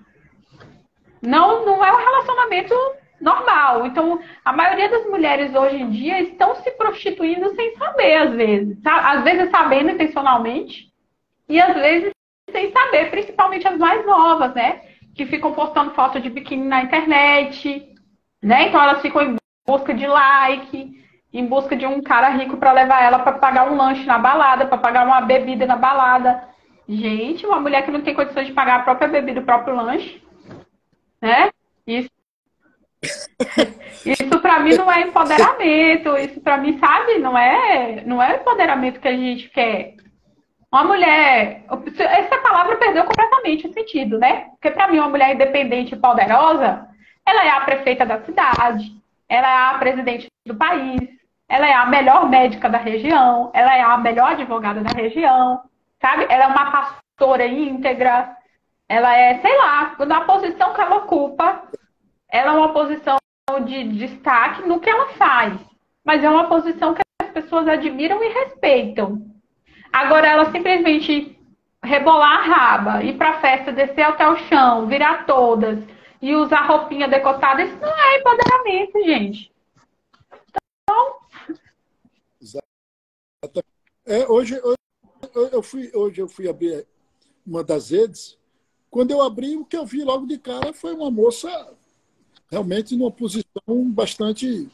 não é um relacionamento normal. Então, a maioria das mulheres hoje em dia estão se prostituindo sem saber, às vezes. Às vezes sabendo intencionalmente e às vezes sem saber, principalmente as mais novas, né? Que ficam postando foto de biquíni na internet, né? Então elas ficam em busca de like, em busca de um cara rico para levar ela para pagar um lanche na balada, para pagar uma bebida na balada. Gente, uma mulher que não tem condições de pagar a própria bebida, o próprio lanche, né? Isso para mim não é empoderamento, isso para mim, sabe, não é empoderamento que a gente quer. Uma mulher, essa palavra perdeu completamente o sentido, né? Porque para mim uma mulher independente e poderosa, ela é a prefeita da cidade, ela é a presidente do país, ela é a melhor médica da região, ela é a melhor advogada da região, sabe? Ela é uma pastora íntegra, ela é, sei lá, na posição que ela ocupa, ela é uma posição de destaque no que ela faz, mas é uma posição que as pessoas admiram e respeitam. Agora, ela simplesmente rebolar a raba, ir pra festa, descer até o chão, virar todas e usar roupinha decotada, isso não é empoderamento, gente. Então... Hoje eu fui abrir uma das redes. Quando eu abri, o que eu vi logo de cara foi uma moça realmente numa posição bastante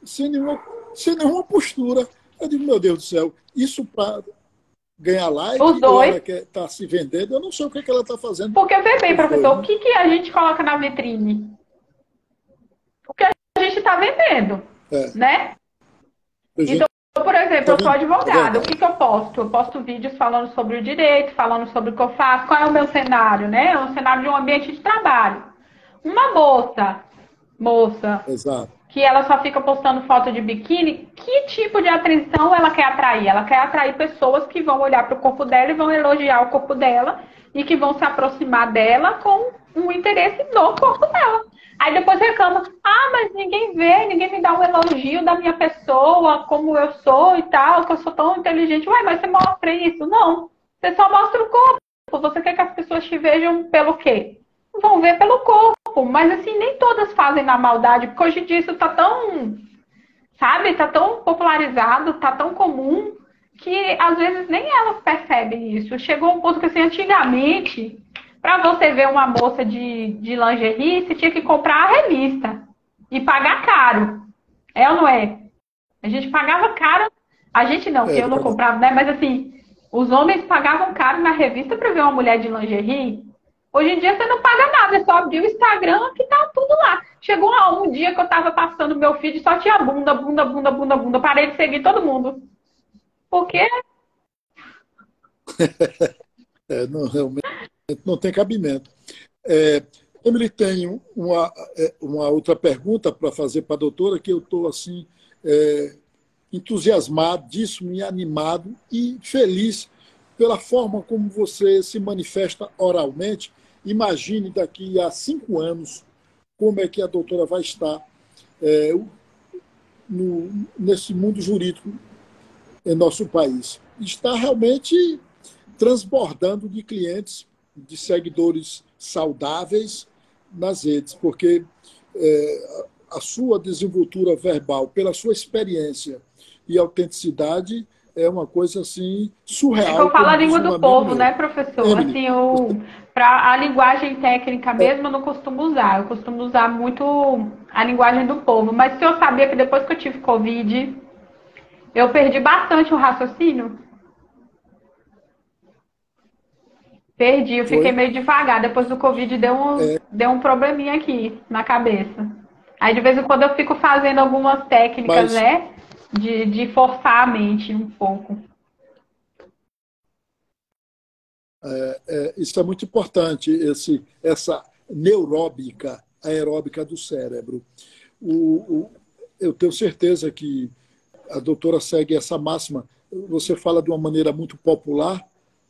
sem nenhuma postura. Eu digo, meu Deus do céu, isso para ganhar like, ou ela está se vendendo, eu não sei o que ela está fazendo. Porque, bem, professor, o que a gente coloca na vitrine? O que a gente está vendendo, né? Então, por exemplo, Tá eu sou vendo? É advogada. O verdade. que eu posto? Eu posto vídeos falando sobre o direito, falando sobre o que eu faço. Qual é o meu cenário, né? É um cenário de um ambiente de trabalho. Uma moça, Exato. que ela só fica postando foto de biquíni, que tipo de atenção ela quer atrair? Ela quer atrair pessoas que vão olhar para o corpo dela e vão elogiar o corpo dela e que vão se aproximar dela com um interesse no corpo dela. Aí depois reclama, mas ninguém vê, ninguém me dá um elogio da minha pessoa, como eu sou e tal, que eu sou tão inteligente. Ué, mas você mostra isso? Não. Você só mostra o corpo. Você quer que as pessoas te vejam pelo quê? Vão ver pelo corpo. Mas assim, nem todas fazem na maldade, porque hoje em dia isso tá tão, sabe, tá tão popularizado, tá tão comum, que às vezes nem elas percebem isso. Chegou um ponto que assim, antigamente, para você ver uma moça de lingerie, você tinha que comprar a revista e pagar caro. É ou não é? A gente pagava caro. A gente não, que É eu não verdade. comprava, né? Mas assim, os homens pagavam caro na revista para ver uma mulher de lingerie. Hoje em dia você não paga nada, é só abrir o Instagram que tá tudo lá. Chegou um dia que eu tava passando meu feed e só tinha bunda, bunda, bunda, bunda, bunda. Parei de seguir todo mundo. Porque Não, realmente não tem cabimento. É, Emily, tem uma outra pergunta para fazer para a doutora, que eu estou assim, entusiasmadíssimo e animado e feliz pela forma como você se manifesta oralmente. Imagine daqui a 5 anos como é que a doutora vai estar é, nesse mundo jurídico em nosso país. Está realmente transbordando de clientes, de seguidores saudáveis nas redes, porque a sua desenvoltura verbal, pela sua experiência e autenticidade, é uma coisa assim é que eu surreal, falo a como diz língua um do amigo povo, meu. né, professor? Emily, Assim, você para a linguagem técnica mesmo, eu não costumo usar. Eu costumo usar muito a linguagem do povo. Mas se eu sabia que depois que eu tive Covid, eu perdi bastante o raciocínio. Perdi, eu fiquei foi, meio devagar. Depois do Covid deu um probleminha aqui na cabeça. Aí de vez em quando eu fico fazendo algumas técnicas, mas né? De forçar a mente um pouco. isso é muito importante, essa neuróbica, aeróbica do cérebro. Eu tenho certeza que a doutora segue essa máxima. Você fala de uma maneira muito popular,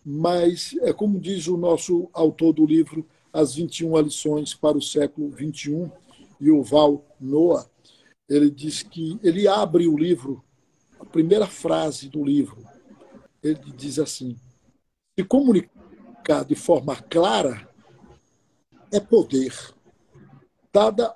mas é como diz o nosso autor do livro As 21 Lições para o Século XXI, Yuval Noah. Ele diz que ele abre o livro, a primeira frase do livro, ele diz assim: se comunicar de forma clara é poder. Dada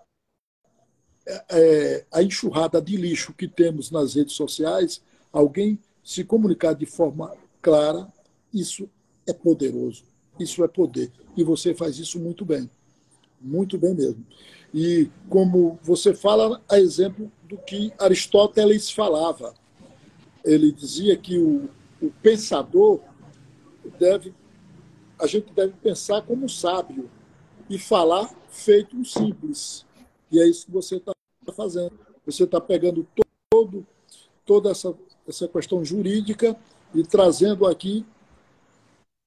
a enxurrada de lixo que temos nas redes sociais, alguém se comunicar de forma clara, isso é poderoso, isso é poder. E você faz isso muito bem mesmo. E como você fala, a exemplo do que Aristóteles falava, ele dizia que o pensador deve, a gente deve pensar como um sábio e falar feito um simples. E é isso que você está fazendo. Você está pegando toda essa questão jurídica e trazendo aqui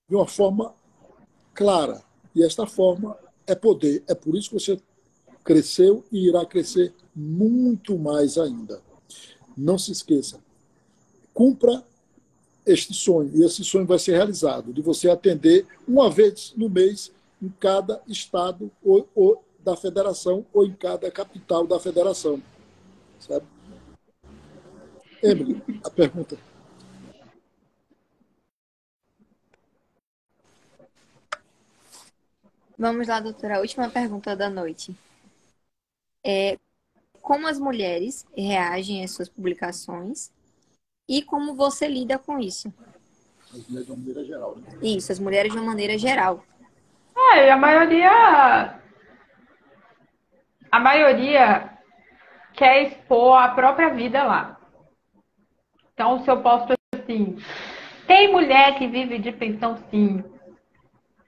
de uma forma clara. E esta forma é poder. É por isso que você cresceu e irá crescer muito mais ainda. Não se esqueça. Cumpra este sonho, e esse sonho vai ser realizado, de você atender uma vez no mês em cada estado ou da federação ou em cada capital da federação. Sabe? Emily, a pergunta. Vamos lá, doutora. A última pergunta da noite. Como as mulheres reagem às suas publicações e como você lida com isso? As mulheres de uma maneira geral. Né? Isso, as mulheres de uma maneira geral. E a maioria quer expor a própria vida lá. Então, se eu posto assim, tem mulher que vive de pensão sim.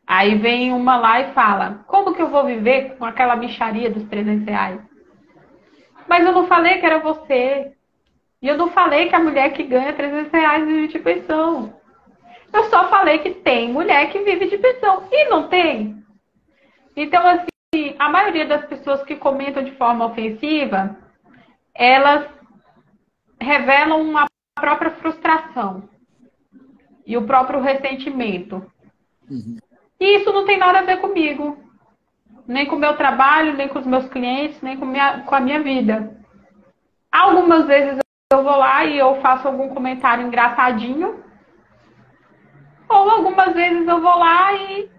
Aí vem uma lá e fala, como que eu vou viver com aquela mixaria dos R$ 300? Mas eu não falei que era você. E eu não falei que a mulher que ganha R$ 300 vive de pensão. Eu só falei que tem mulher que vive de pensão. E não tem. Então, assim, a maioria das pessoas que comentam de forma ofensiva, elas revelam a própria frustração e o próprio ressentimento. E isso não tem nada a ver comigo. Nem com o meu trabalho, nem com os meus clientes, nem com a minha vida. Algumas vezes eu vou lá e eu faço algum comentário engraçadinho. Ou algumas vezes eu vou lá e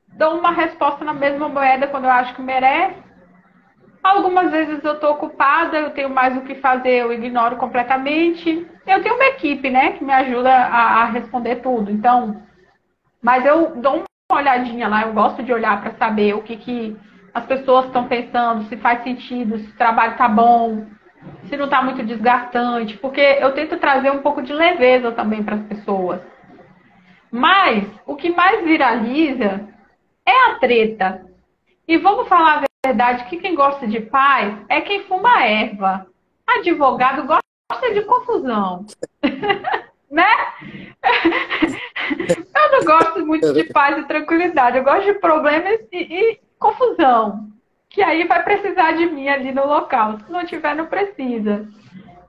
dou uma resposta na mesma moeda quando eu acho que merece. Algumas vezes eu estou ocupada, eu tenho mais o que fazer, eu ignoro completamente. Eu tenho uma equipe, né, que me ajuda a responder tudo. Então, mas eu dou uma olhadinha lá, eu gosto de olhar para saber o que as pessoas estão pensando, se faz sentido, se o trabalho está bom, se não está muito desgastante, porque eu tento trazer um pouco de leveza também para as pessoas. Mas o que mais viraliza é a treta. E vamos falar a verdade, que quem gosta de paz é quem fuma erva. Advogado gosta de confusão. Né? Eu não gosto muito de paz e tranquilidade. Eu gosto de problemas e confusão. Que aí vai precisar de mim ali no local. Se não tiver, não precisa.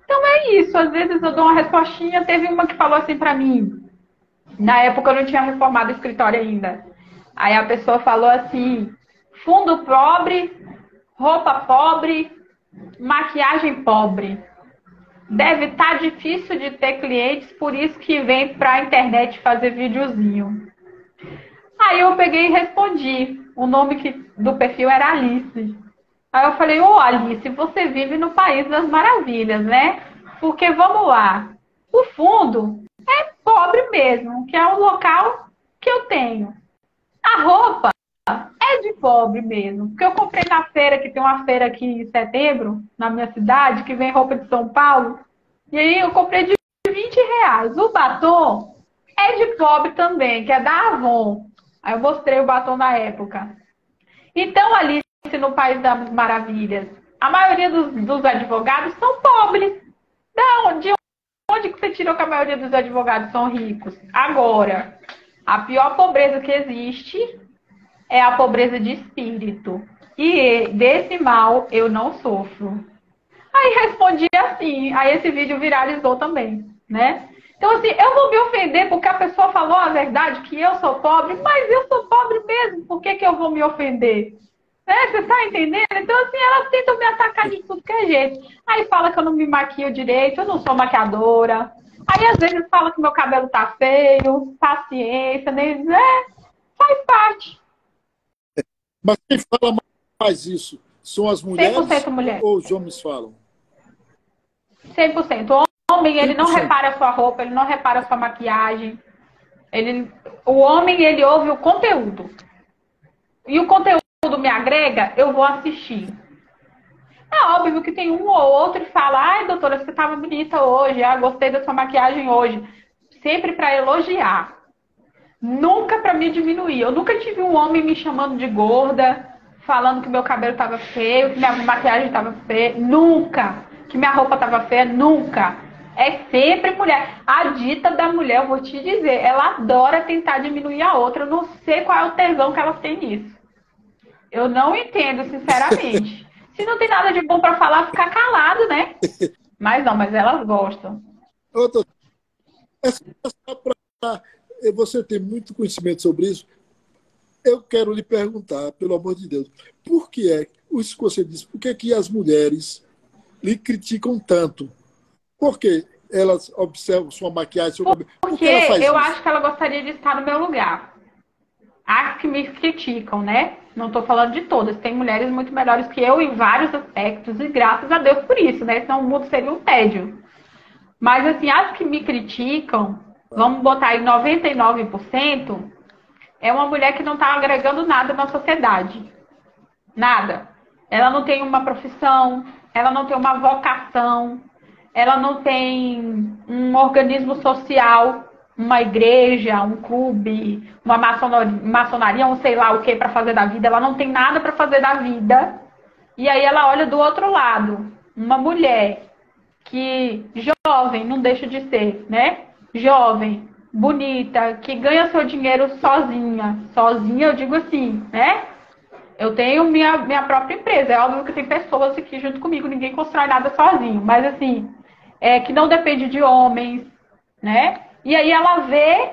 Então é isso. Às vezes eu dou uma respostinha. Teve uma que falou assim pra mim. Na época eu não tinha reformado o escritório ainda. Aí a pessoa falou assim: fundo pobre, roupa pobre, maquiagem pobre. Deve estar difícil de ter clientes, por isso que vem pra internet fazer videozinho. Aí eu peguei e respondi. O nome do perfil era Alice. Aí eu falei: ô Alice, você vive no País das Maravilhas, né? Porque vamos lá. O fundo é pobre mesmo, que é o local que eu tenho. A roupa é de pobre mesmo. Porque eu comprei na feira, que tem uma feira aqui em setembro, na minha cidade, que vem roupa de São Paulo. E aí eu comprei de R$ 20. O batom é de pobre também, que é da Avon. Aí eu mostrei o batom na época. Então, Alice, no País das Maravilhas, a maioria dos advogados são pobres. Não, de onde que você tirou que a maioria dos advogados são ricos? Agora, a pior pobreza que existe é a pobreza de espírito. E desse mal eu não sofro. Aí respondi assim, aí esse vídeo viralizou também, né? Então assim, eu vou me ofender porque a pessoa falou a verdade, que eu sou pobre, mas eu sou pobre mesmo, por que eu vou me ofender? Você tá entendendo? Então assim, elas tentam me atacar de tudo que é jeito. Aí fala que eu não me maquio direito, eu não sou maquiadora. Aí às vezes fala que meu cabelo tá feio, paciência, né? Faz parte. Mas quem fala mais isso? São as mulheres 100% mulher. ou os homens falam? 100%. O homem, ele não repara a sua roupa, ele não repara a sua maquiagem. O homem, ele ouve o conteúdo. E o conteúdo me agrega, eu vou assistir. É óbvio que tem um ou outro que fala: ai, doutora, você estava bonita hoje, gostei da sua maquiagem hoje. Sempre para elogiar. Nunca para me diminuir. Eu nunca tive um homem me chamando de gorda, falando que meu cabelo estava feio, que minha maquiagem estava feia. Nunca. Que minha roupa estava feia. Nunca. É sempre mulher. A dita da mulher, eu vou te dizer, ela adora tentar diminuir a outra. Eu não sei qual é o tesão que elas têm nisso. Eu não entendo, sinceramente. Se não tem nada de bom para falar, ficar calado, né? Mas não, mas elas gostam. Outra, você tem muito conhecimento sobre isso. Eu quero lhe perguntar, pelo amor de Deus, por que é, isso que você disse, por que é que as mulheres lhe criticam tanto? Por que elas observam sua maquiagem, seu cabelo? Porque eu acho que ela gostaria de estar no meu lugar. As que me criticam, né? Não estou falando de todas. Tem mulheres muito melhores que eu em vários aspectos, e graças a Deus por isso, né? Senão o mundo seria um tédio. Mas, assim, as que me criticam, vamos botar aí 99%, é uma mulher que não está agregando nada na sociedade. Nada. Ela não tem uma profissão, ela não tem uma vocação, ela não tem um organismo social, uma igreja, um clube, uma maçonaria, um sei lá o que para fazer da vida. Ela não tem nada para fazer da vida. E aí ela olha do outro lado, uma mulher que jovem, não deixa de ser, né? Jovem, bonita, que ganha seu dinheiro sozinha. Sozinha, eu digo assim, né? Eu tenho minha própria empresa. É óbvio que tem pessoas aqui junto comigo, ninguém constrói nada sozinho. Mas assim, que não depende de homens, né? E aí ela vê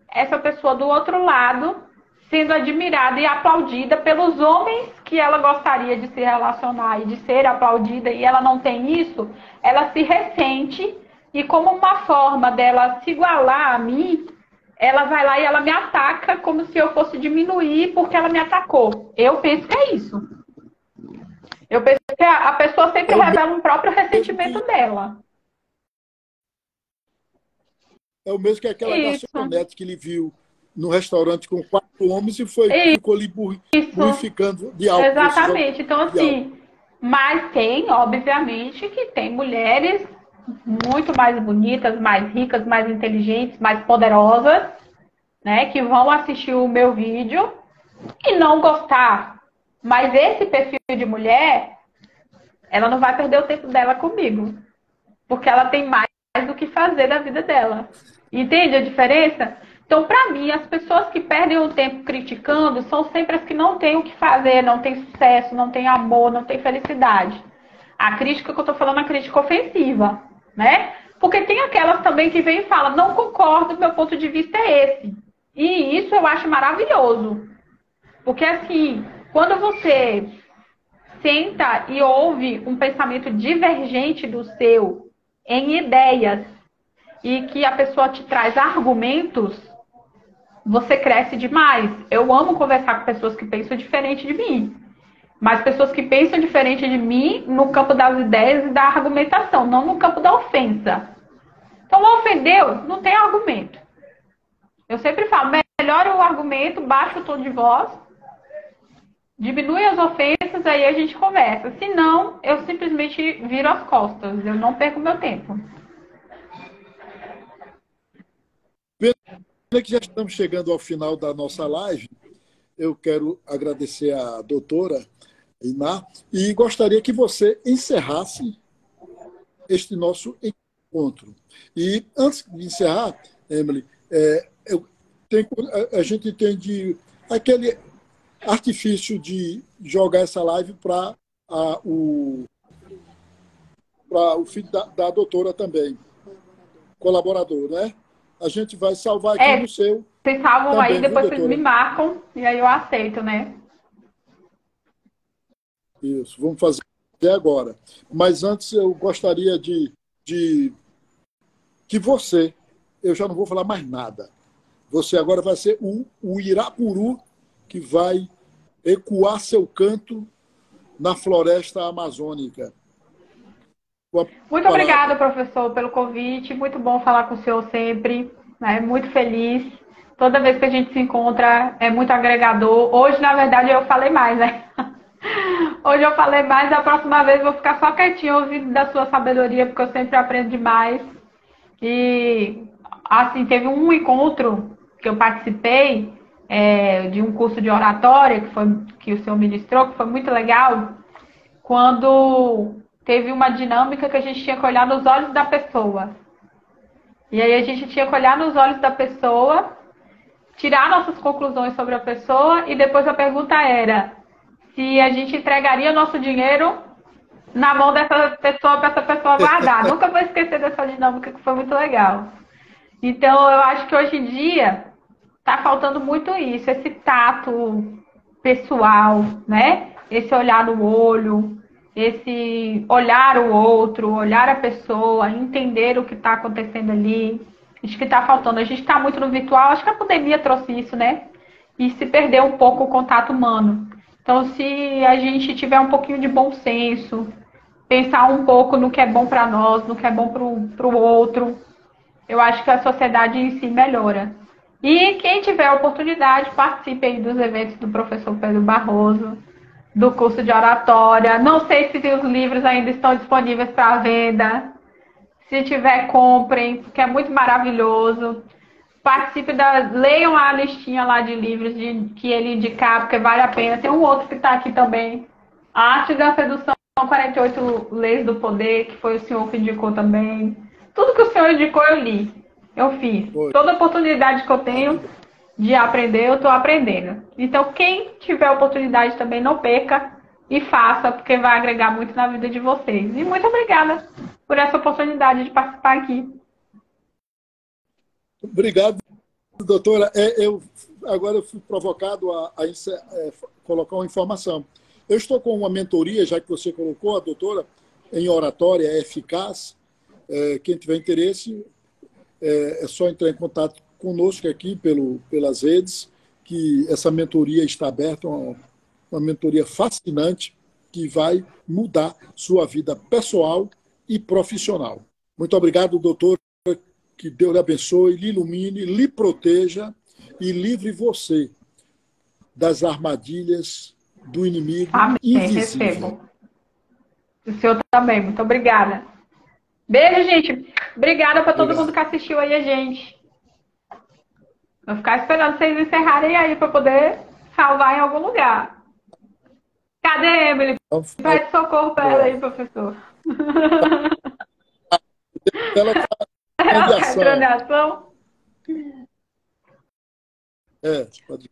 essa pessoa do outro lado sendo admirada e aplaudida pelos homens que ela gostaria de se relacionar e de ser aplaudida, e ela não tem isso, ela se ressente, e como uma forma dela se igualar a mim, ela vai lá e ela me ataca como se eu fosse diminuir porque ela me atacou. Eu penso que é isso. Eu penso que a pessoa sempre revela um próprio ressentimento dela. É o mesmo que aquela Isso. garçonete que ele viu no restaurante com 4 homens e ficou ali burrificando de algo. Exatamente. Então, assim, mas tem, obviamente, que tem mulheres muito mais bonitas, mais ricas, mais inteligentes, mais poderosas, né, que vão assistir o meu vídeo e não gostar. Mas esse perfil de mulher, ela não vai perder o tempo dela comigo, porque ela tem mais do que fazer da vida dela. Entende a diferença? Então, para mim, as pessoas que perdem o tempo criticando são sempre as que não têm o que fazer, não têm sucesso, não têm amor, não têm felicidade. A crítica que eu estou falando é a crítica ofensiva, né? Porque tem aquelas também que vêm e falam, não concordo, meu ponto de vista é esse. E isso eu acho maravilhoso. Porque, assim, quando você senta e ouve um pensamento divergente do seu em ideias e que a pessoa te traz argumentos, você cresce demais. Eu amo conversar com pessoas que pensam diferente de mim. Mas pessoas que pensam diferente de mim no campo das ideias e da argumentação, não no campo da ofensa. Então, ofendeu, não tem argumento. Eu sempre falo, melhora o argumento, baixa o tom de voz, diminui as ofensas, aí a gente conversa. Se não, eu simplesmente viro as costas. Eu não perco meu tempo. Pena que já estamos chegando ao final da nossa live. Eu quero agradecer à doutora Iná e gostaria que você encerrasse este nosso encontro. E antes de encerrar, Emily, a gente tem aquele artifício de jogar essa live para o filho da doutora também, colaborador, né? A gente vai salvar aqui no seu. Vocês salvam também, aí, depois viu, vocês me marcam e aí eu aceito, né? Isso, vamos fazer agora. Mas antes eu gostaria de que você, eu já não vou falar mais nada. Você agora vai ser o Irapuru que vai ecoar seu canto na floresta amazônica. Muito obrigada, professor, pelo convite. Muito bom falar com o senhor sempre. Né? Muito feliz. Toda vez que a gente se encontra, é muito agregador. Hoje, na verdade, eu falei mais, né? Hoje eu falei mais. Da próxima vez eu vou ficar só quietinho ouvindo da sua sabedoria, porque eu sempre aprendo demais. E, assim, teve um encontro que eu participei de um curso de oratória que o senhor ministrou, que foi muito legal, quando teve uma dinâmica que a gente tinha que olhar nos olhos da pessoa. E aí a gente tinha que olhar nos olhos da pessoa, tirar nossas conclusões sobre a pessoa, e depois a pergunta era se a gente entregaria nosso dinheiro na mão dessa pessoa para essa pessoa guardar. Nunca vou esquecer dessa dinâmica, que foi muito legal. Então, eu acho que hoje em dia está faltando muito isso, esse tato pessoal, né? Esse olhar no olho, esse olhar o outro, olhar a pessoa, entender o que está acontecendo ali. Acho que está faltando. A gente está muito no virtual, acho que a pandemia trouxe isso, né? E se perdeu um pouco o contato humano. Então, se a gente tiver um pouquinho de bom senso, pensar um pouco no que é bom para nós, no que é bom para o outro, eu acho que a sociedade em si melhora. E quem tiver a oportunidade, participe aí dos eventos do professor Pedro Barroso, do curso de oratória. Não sei se os livros ainda estão disponíveis para venda. Se tiver, comprem, porque é muito maravilhoso. Participe leiam a listinha lá de livros que ele indicar, porque vale a pena. Tem um outro que está aqui também. A Arte da Sedução 48 Leis do Poder, que foi o senhor que indicou também. Tudo que o senhor indicou, eu li. Eu fiz. Foi. Toda oportunidade que eu tenho de aprender, eu estou aprendendo. Então, quem tiver oportunidade também, não perca e faça, porque vai agregar muito na vida de vocês. E muito obrigada por essa oportunidade de participar aqui. Obrigado, doutora. Agora eu fui provocado a colocar uma informação. Eu estou com uma mentoria, já que você colocou, a doutora, em oratória eficaz. Quem tiver interesse, é só entrar em contato conosco aqui pelas redes, que essa mentoria está aberta, uma mentoria fascinante que vai mudar sua vida pessoal e profissional. Muito obrigado, doutor. Que Deus lhe abençoe, lhe ilumine, lhe proteja e livre você das armadilhas do inimigo Amém. invisível. Recebo. O senhor também. Muito obrigada. Beijo, gente. Obrigada para todo mundo que assistiu aí a gente. Vou ficar esperando vocês encerrarem aí para poder salvar em algum lugar. Cadê Emily? Pede socorro para ela aí, professor. Ela está entrando em ação. pode